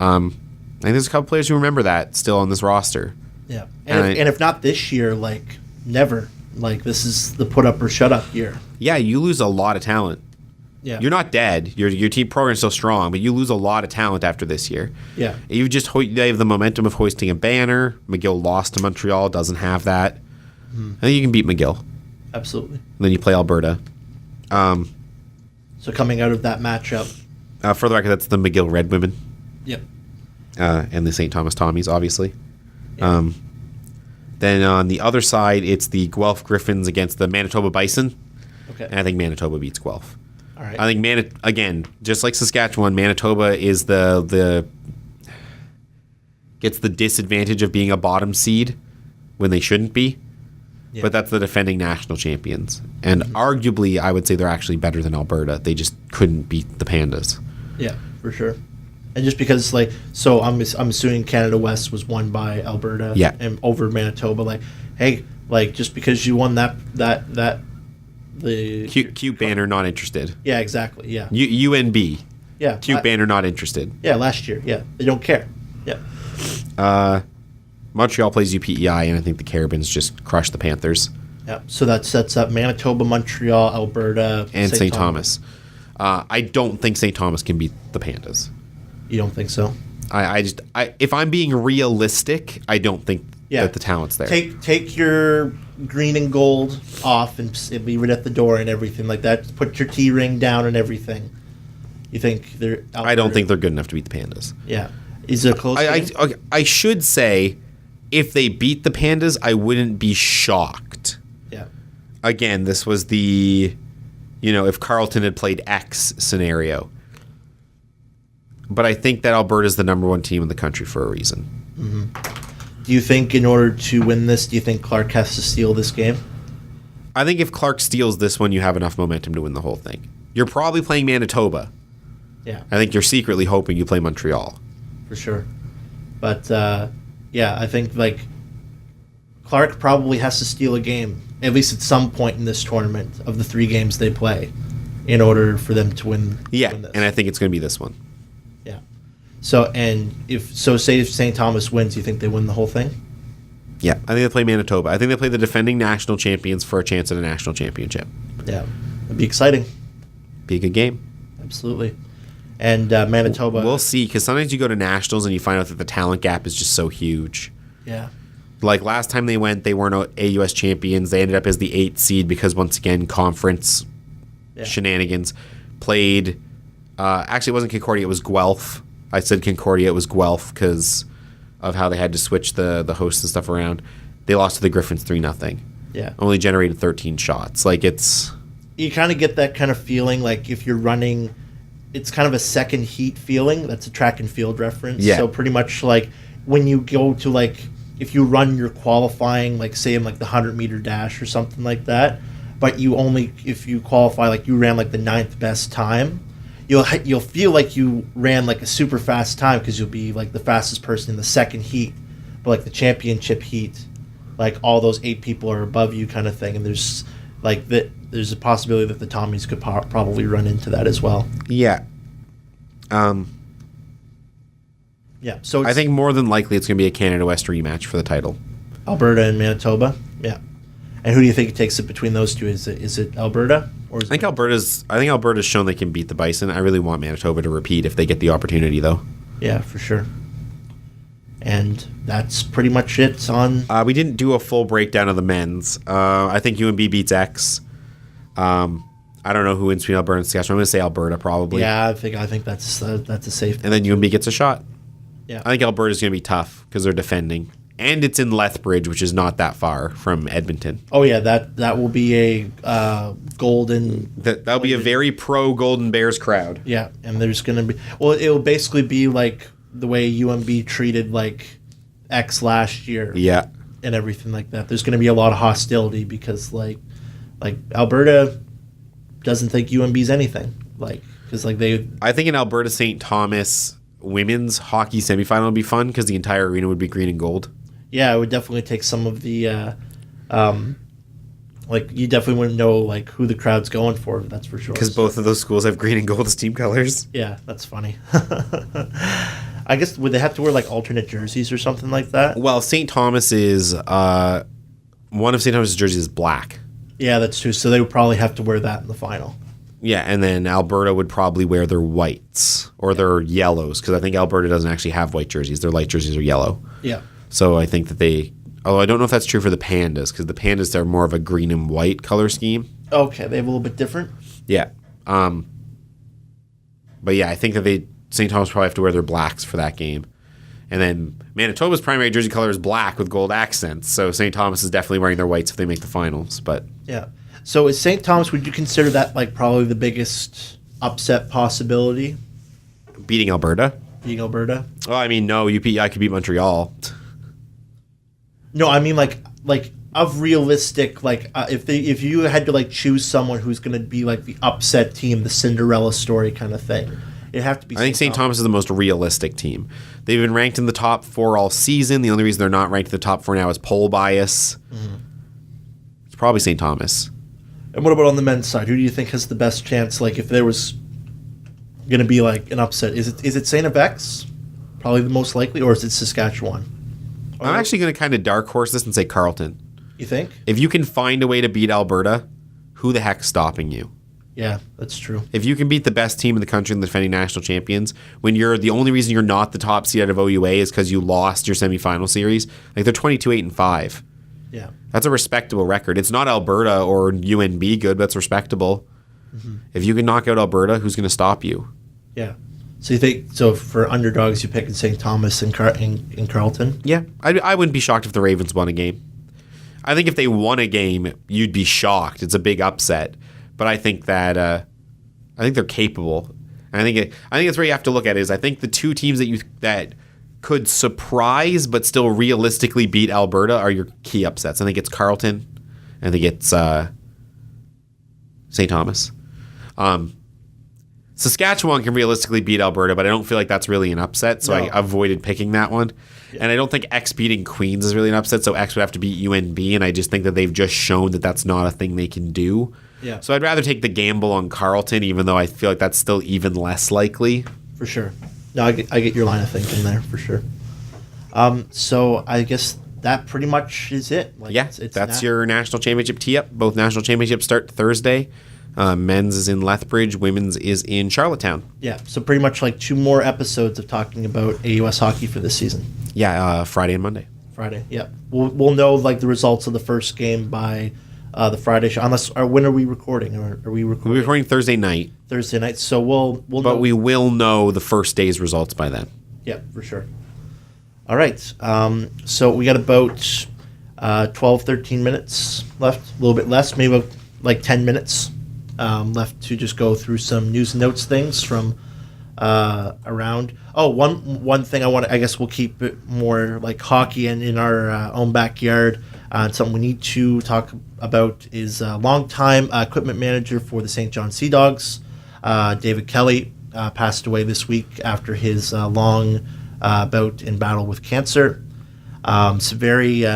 I think there's a couple players who remember that still on this roster. Yeah, and if not this year, like never. Like this is the put up or shut up year. Yeah, you lose a lot of talent. Yeah, you're not dead. Your team program's still strong, but you lose a lot of talent after this year. Yeah, they have the momentum of hoisting a banner. McGill lost to Montreal, doesn't have that. I think you can beat McGill. Absolutely. And then you play Alberta. So coming out of that matchup, for the record, that's the McGill Red Women. Yep. And the St. Thomas Tommies, obviously. Yeah. Then on the other side, it's the Guelph Griffins against the Manitoba Bison. Okay. And I think Manitoba beats Guelph. All right. I think again, just like Saskatchewan, Manitoba is the gets the disadvantage of being a bottom seed when they shouldn't be. Yeah. But that's the defending national champions. And arguably, I would say they're actually better than Alberta. They just couldn't beat the Pandas. Yeah, for sure. And just because, I'm assuming Canada West was won by Alberta, Yeah. and over Manitoba. Just because you won the Cute banner, not interested. Yeah, exactly. Yeah. UNB. Yeah. Cute banner, not interested. Yeah, last year. Yeah, they don't care. Yeah. Montreal plays UPEI, and I think the Carabins just crush the Panthers. Yeah. So that sets up Manitoba, Montreal, Alberta, And St. Thomas. I don't think St. Thomas can beat the Pandas. You don't think so? If I'm being realistic, I don't think that the talent's there. Take your green and gold off and leave it at the door and everything like that. Put your T ring down and everything. You think they're? I don't think they're good enough to beat the Pandas. Yeah. Is it a close game? I should say, if they beat the Pandas, I wouldn't be shocked. Yeah. Again, this was the, if Carleton had played X scenario. But I think that Alberta's the number one team in the country for a reason. Mm-hmm. Do you think in order to win this, do you think Clark has to steal this game? I think if Clark steals this one, you have enough momentum to win the whole thing. You're probably playing Manitoba. Yeah. I think you're secretly hoping you play Montreal. For sure. But, I think, Clark probably has to steal a game, at least at some point in this tournament, of the 3 games they play, in order for them to win. Yeah, win this. and I think it's going to be this one. Yeah. So, say if St. Thomas wins, you think they win the whole thing? Yeah, I think they play Manitoba. I think they play the defending national champions for a chance at a national championship. Yeah. It'd be exciting. Be a good game. Absolutely. And Manitoba... We'll see, because sometimes you go to nationals and you find out that the talent gap is just so huge. Yeah. Like last time they went, they weren't AUS champions. They ended up as the 8th seed because, once again, conference shenanigans. Played... actually, it wasn't Concordia, it was Guelph. I said Concordia, it was Guelph because of how they had to switch the hosts and stuff around. They lost to the Griffins 3-0. Yeah. Only generated 13 shots. It's... You kind of get that kind of feeling, if you're running... It's kind of a second heat feeling. That's a track and field reference. Yeah. So pretty much when you go to if you run your qualifying, say in the 100-meter dash or something like that, but if you qualify, you ran the 9th best time, you'll feel like you ran a super fast time because you'll be the fastest person in the second heat, but the championship heat, all those 8 people are above you kind of thing, and there's there's a possibility that the Tommies could probably run into that as well. Yeah. Yeah. So I think more than likely it's going to be a Canada West rematch for the title. Alberta and Manitoba. Yeah. And who do you think takes it between those two? Is it Alberta or is I think Alberta's shown they can beat the Bison. I really want Manitoba to repeat if they get the opportunity, though. Yeah, for sure. And that's pretty much it on... we didn't do a full breakdown of the men's. I think UNB beats X. I don't know who wins between Alberta and Saskatchewan. I'm going to say Alberta, probably. Yeah, I think that's a safe... And then UNB gets a shot. Yeah. I think Alberta's going to be tough because they're defending. And it's in Lethbridge, which is not that far from Edmonton. Oh, yeah, that will be a golden... That'll be a very pro-Golden Bears crowd. Yeah, and there's going to be... Well, it'll basically be the way UNB treated X last year. Yeah. And everything like that. There's going to be a lot of hostility because Alberta doesn't think UNB's anything. Because I think an Alberta St. Thomas women's hockey semifinal would be fun because the entire arena would be green and gold. Yeah, it would definitely take some of the Like, you definitely wouldn't know like who the crowd's going for. That's for sure. Because both of those schools have green and gold as team colors. Yeah, that's funny. I guess would they have to wear like alternate jerseys or something like that? Well, St. Thomas is one of St. Thomas's jerseys is black. Yeah, that's true. So they would probably have to wear that in the final. Yeah, and then Alberta would probably wear their whites or their yellows, because I think Alberta doesn't actually have white jerseys. Their light jerseys are yellow. Yeah. So I think that they, although I don't know if that's true for the Pandas, because the Pandas are more of a green and white color scheme. Okay, they have a little bit different. Yeah. But yeah, I think that St. Thomas probably have to wear their blacks for that game. And then Manitoba's primary jersey color is black with gold accents. So St. Thomas is definitely wearing their whites if they make the finals. But Yeah. So is St. Thomas, would you consider that like probably the biggest upset possibility? beating Alberta? Beating Alberta? Oh, I mean, no, I could beat Montreal. No, I mean like of realistic, like if you had to like choose someone who's going to be like the upset team, the Cinderella story kind of thing, it'd have to be. I think St. Thomas is the most realistic team. They've been ranked in the top 4 all season. The only reason they're not ranked in the top 4 now is poll bias. Mm-hmm. It's probably St. Thomas. And what about on the men's side? Who do you think has the best chance? Like if there was going to be like an upset, is it St. FX? Probably the most likely, or is it Saskatchewan? I'm actually going to kind of dark horse this and say Carleton. You think? If you can find a way to beat Alberta, who the heck's stopping you? Yeah, that's true. If you can beat the best team in the country and the defending national champions, when you're the only reason you're not the top seed out of OUA is because you lost your semifinal series, like they're 22-8-5. Yeah. That's a respectable record. It's not Alberta or UNB good, but it's respectable. Mm-hmm. If you can knock out Alberta, who's going to stop you? Yeah. So you think for underdogs, you're picking St. Thomas and Carleton? Yeah, I wouldn't be shocked if the Ravens won a game. I think if they won a game, you'd be shocked. It's a big upset, but I think that I think they're capable. And I think that's where you have to look at it, is I think the two teams that could surprise but still realistically beat Alberta are your key upsets. I think it's Carleton, and I think it's St. Thomas. Saskatchewan can realistically beat Alberta, but I don't feel like that's really an upset, so I avoided picking that one. Yeah. And I don't think X beating Queens is really an upset, so X would have to beat UNB, and I just think that they've just shown that that's not a thing they can do. Yeah. So I'd rather take the gamble on Carleton, even though I feel like that's still even less likely. For sure. No, I get your line of thinking there, for sure. So I guess that pretty much is it. Like, yeah, that's your national championship tee-up. Both national championships start Thursday. Men's is in Lethbridge, women's is in Charlottetown. Yeah, so pretty much like 2 more episodes of talking about AUS hockey for this season. Yeah, Friday and Monday. Friday, yeah. We'll know like the results of the first game by the Friday show. When are we recording? Or are we recording? We're recording Thursday night. Thursday night, so we'll but know. We will know the first day's results by then. Yeah, for sure. All right, so we got about 12, 13 minutes left, a little bit less, maybe like 10 minutes left to just go through some news and notes things from around. Oh, one thing I guess we'll keep it more like hockey and in our own backyard. Something we need to talk about is longtime equipment manager for the St. John Sea Dogs, David Kelly, passed away this week after his long bout in battle with cancer. Some very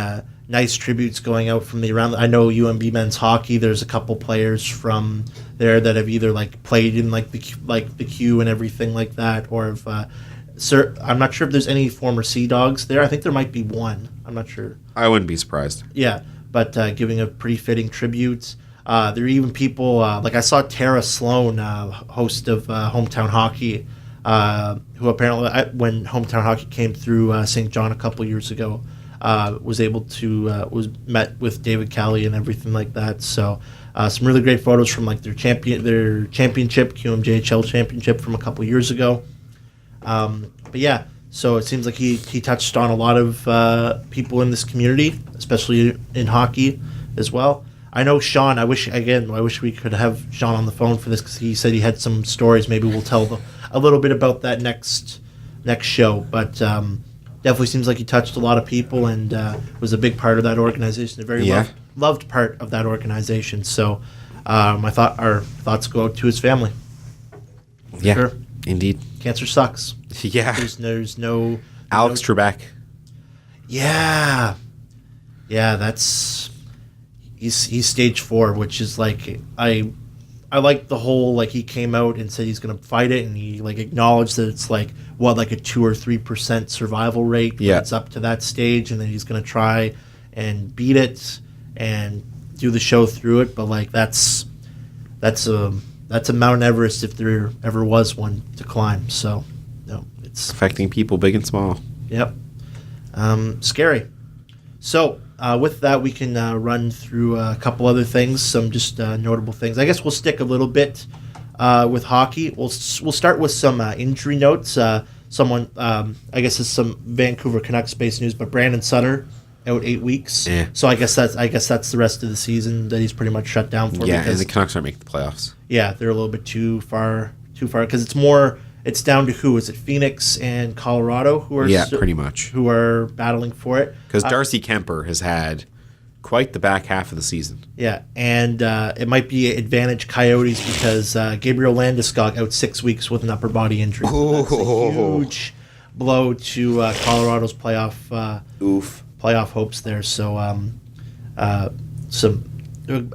nice tributes going out from the around. I know UMB men's hockey. There's a couple players from there that have either like played in like the queue and everything like that, or if I'm not sure if there's any former Sea Dogs there. I think there might be one. I'm not sure. I wouldn't be surprised. Yeah, but giving a pretty fitting tribute. There are even people like I saw Tara Sloan, host of Hometown Hockey, who apparently when Hometown Hockey came through St. John a couple years ago, was able to was met with David Kelly and everything like that. So some really great photos from like their championship, QMJHL championship from a couple years ago. But yeah, so it seems like he touched on a lot of people in this community, especially in hockey as well. I know Sean. I wish we could have Sean on the phone for this, because he said he had some stories. Maybe we'll tell a little bit about that next show. But definitely seems like he touched a lot of people and was a big part of that organization, a very loved part of that organization. So our thoughts go out to his family. Yeah, sure. Indeed. Cancer sucks. Yeah. There's no Alex Trebek. Yeah. Yeah, that's he's stage 4, which is like I like the whole like he came out and said he's going to fight it, and he like acknowledged that it's like like a 2 or 3% survival rate. Yeah, it's up to that stage, and then he's going to try and beat it and do the show through it. But like that's a Mount Everest if there ever was one to climb. So it's affecting people big and small. Yep. Scary. So with that, we can run through a couple other things, some just notable things. I guess we'll stick a little bit with hockey. We'll start with some injury notes. Someone, I guess it's some Vancouver Canucks-based news, but Brandon Sutter out 8 weeks. Yeah. So I guess that's the rest of the season that he's pretty much shut down for. Yeah, and the Canucks aren't making the playoffs. Yeah, they're a little bit too far because it's down to who? Is it Phoenix and Colorado who are pretty much who are battling for it? Because Darcy Kemper has had quite the back half of the season. Yeah, and it might be advantage Coyotes because Gabriel Landeskog out 6 weeks with an upper body injury. So that's a huge blow to Colorado's playoff hopes there. So a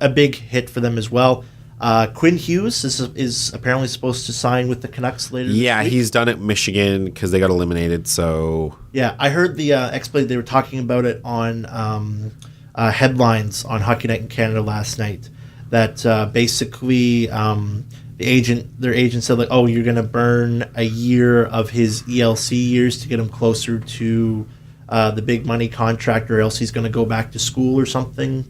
big hit for them as well. Quinn Hughes is apparently supposed to sign with the Canucks later this week. He's done it in Michigan because they got eliminated. So yeah, I heard the exploit. They were talking about it on headlines on Hockey Night in Canada last night. That basically their agent said like, oh, you're going to burn a year of his ELC years to get him closer to the big money contract, or else he's going to go back to school or something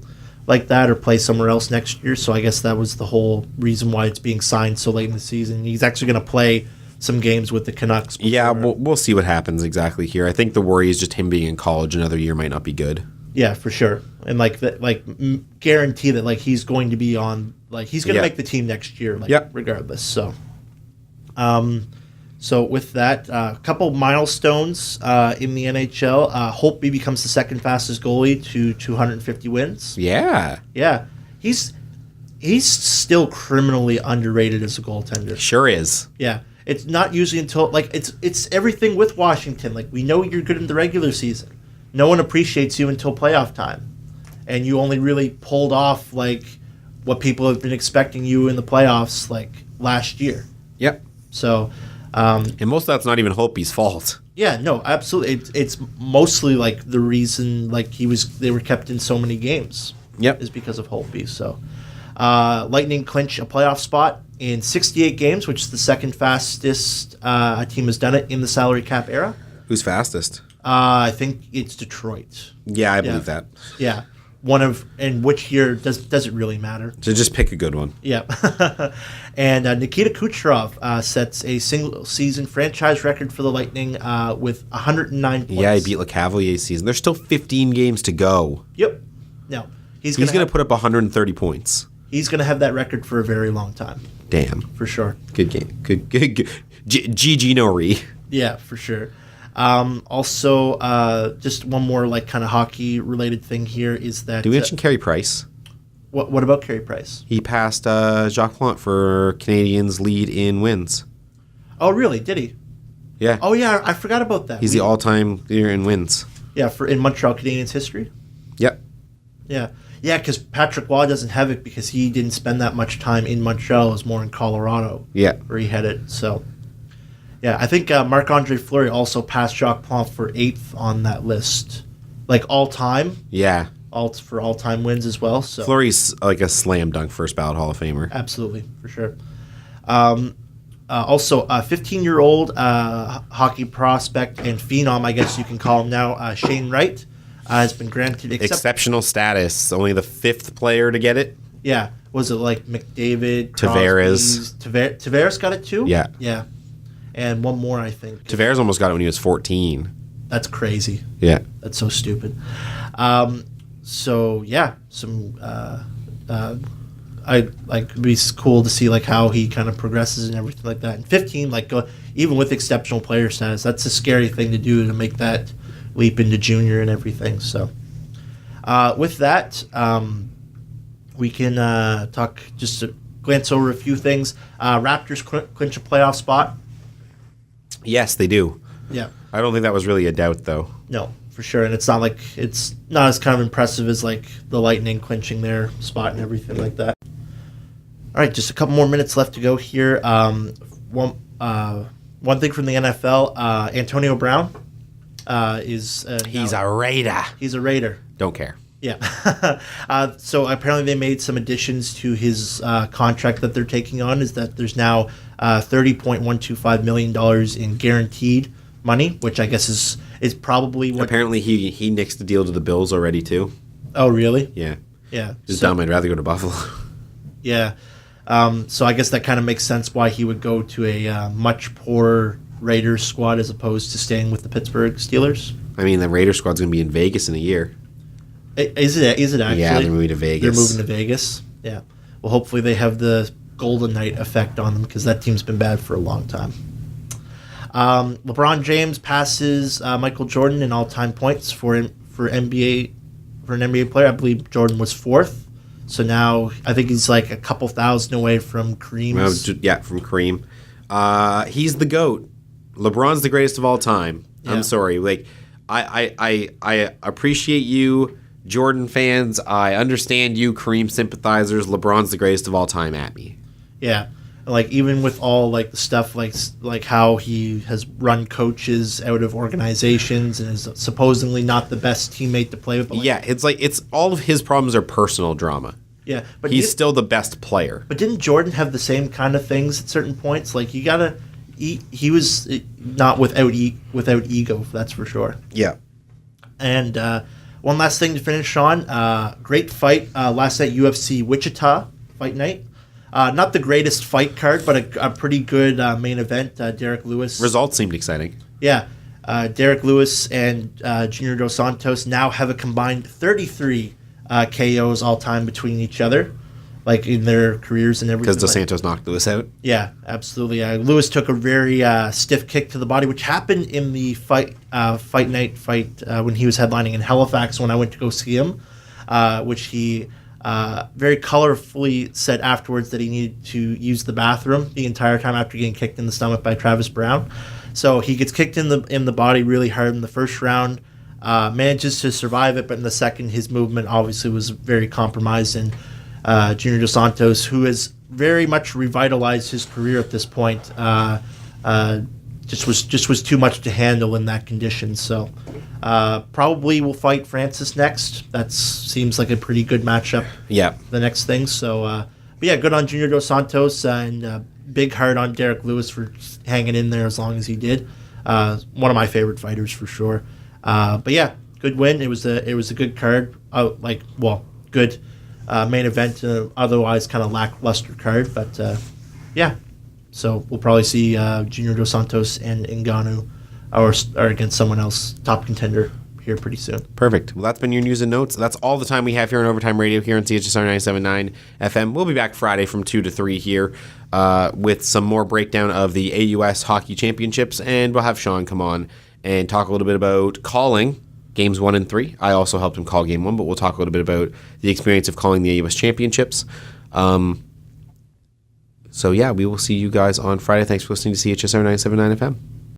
like that, or play somewhere else next year. So I guess that was the whole reason why it's being signed so late in the season. He's actually going to play some games with the Canucks. Yeah, we'll see what happens exactly here. I think the worry is just him being in college. Another year might not be good. Yeah, for sure. And guarantee that like he's going to be on, like he's going to make the team next year, regardless. So, so with that, a couple milestones in the NHL. Holtby becomes the second fastest goalie to 250 wins. Yeah. Yeah. He's still criminally underrated as a goaltender. Sure is. Yeah. It's not usually until like it's everything with Washington. Like we know you're good in the regular season. No one appreciates you until playoff time. And you only really pulled off like what people have been expecting you in the playoffs like last year. Yep. So and most of that's not even Holtby's fault. Yeah, no, absolutely. It's mostly like the reason like they were kept in so many games. Yep. Is because of Holtby. So Lightning clinch a playoff spot in 68 games, which is the second fastest a team has done it in the salary cap era. Who's fastest? I think it's Detroit. Yeah, I believe that. Yeah. And which year does it really matter? So just pick a good one. Yeah. And Nikita Kucherov sets a single season franchise record for the Lightning with 109 points. Yeah, he beat LeCavalier's season. There's still 15 games to go. Yep. No. He's going to put up 130 points. He's going to have that record for a very long time. Damn. For sure. Good game. Good. GG Nori. Yeah, for sure. Also, just one more like kind of hockey related thing here is that. Did we mention Carey Price? What about Carey Price? He passed Jacques Plante for Canadiens' lead in wins. Oh, really? Did he? Yeah. Oh, yeah. I forgot about that. He's the all-time leader in wins. Yeah, in Montreal Canadiens history. Yep. Yeah. Yeah, because Patrick Waugh doesn't have it because he didn't spend that much time in Montreal. It was more in Colorado. Yeah. Where he had it. So, yeah, I think Marc-Andre Fleury also passed Jacques Plante for 8th on that list. Like all-time. Yeah. For all-time wins as well. So Fleury's like a slam dunk first ballot Hall of Famer. Absolutely, for sure. Also, a 15-year-old hockey prospect and phenom, I guess you can call him now, Shane Wright, has been granted exceptional status. Only the 5th player to get it. Yeah. Was it like McDavid, Tavares? Tavares got it too? Yeah. Yeah. And one more, I think. Tavares almost got it when he was 14. That's crazy. Yeah. That's so stupid. So yeah, it'd be cool to see like how he kind of progresses and everything like that. And 15, even with exceptional player status, that's a scary thing to do to make that leap into junior and everything. So with that, we can talk just to glance over a few things. Raptors clinch a playoff spot. Yes, they do. Yeah. I don't think that was really a doubt, though. No, for sure. And it's not as kind of impressive as like the Lightning clinching their spot and everything like that. All right, just a couple more minutes left to go here. One thing from the NFL, Antonio Brown is He's a Raider. He's a Raider. Don't care. Yeah. So apparently they made some additions to his contract that they're taking on. Is that there's now $30.125 million in guaranteed money, which I guess is probably what. Apparently he nixed the deal to the Bills already too. Oh, really? Yeah. Yeah. Just dumb. I'd rather go to Buffalo. Yeah. So I guess that kind of makes sense why he would go to a much poorer Raiders squad as opposed to staying with the Pittsburgh Steelers. I mean, the Raiders squad's going to be in Vegas in a year. Is it actually? Yeah, they're moving to Vegas. They're moving to Vegas. Yeah. Well, hopefully they have the Golden Knight effect on them because that team's been bad for a long time. LeBron James passes Michael Jordan in all-time points for an NBA player. I believe Jordan was fourth. So now I think he's like a couple thousand away from Kareem's. From Kareem. He's the GOAT. LeBron's the greatest of all time. Yeah. I'm sorry. Like, I appreciate you, Jordan fans. I understand you, Kareem sympathizers. LeBron's the greatest of all time at me. Yeah. Like, even with all like the stuff like how he has run coaches out of organizations and is supposedly not the best teammate to play with. But it's all of his problems are personal drama. Yeah, but he's still the best player. But didn't Jordan have the same kind of things at certain points? Like, you gotta, he was not without ego. That's for sure. Yeah. And one last thing to finish on. Great fight last night, UFC Wichita fight night. Not the greatest fight card, but a pretty good main event. Derek Lewis. Results seemed exciting. Yeah. Derek Lewis and Junior Dos Santos now have a combined 33 KOs all time between each other, like in their careers and everything. Because Dos Santos knocked Lewis out? Yeah, absolutely. Lewis took a very stiff kick to the body, which happened in the fight night when he was headlining in Halifax when I went to go see him, which he very colorfully said afterwards that he needed to use the bathroom the entire time after getting kicked in the stomach by Travis Brown. So he gets kicked in the body really hard in the first round, manages to survive it, but in the second his movement obviously was very compromised, and Junior Dos Santos, who has very much revitalized his career at this point, just was too much to handle in that condition. So probably will fight Francis next. That seems like a pretty good matchup. Yeah. The next thing. So, but yeah, good on Junior Dos Santos and big heart on Derek Lewis for hanging in there as long as he did. One of my favorite fighters for sure. But yeah, good win. It was a good card. Good main event. Otherwise, kind of lackluster card. But yeah. So we'll probably see Junior Dos Santos and Ngannou or against someone else, top contender, here pretty soon. Perfect. Well, that's been your news and notes. That's all the time we have here on Overtime Radio here on CHSR 97.9 FM. We'll be back Friday from 2 to 3 here with some more breakdown of the AUS Hockey Championships, and we'll have Sean come on and talk a little bit about calling Games 1 and 3. I also helped him call Game 1, but we'll talk a little bit about the experience of calling the AUS Championships. So yeah, we will see you guys on Friday. Thanks for listening to CHSR 97.9 FM.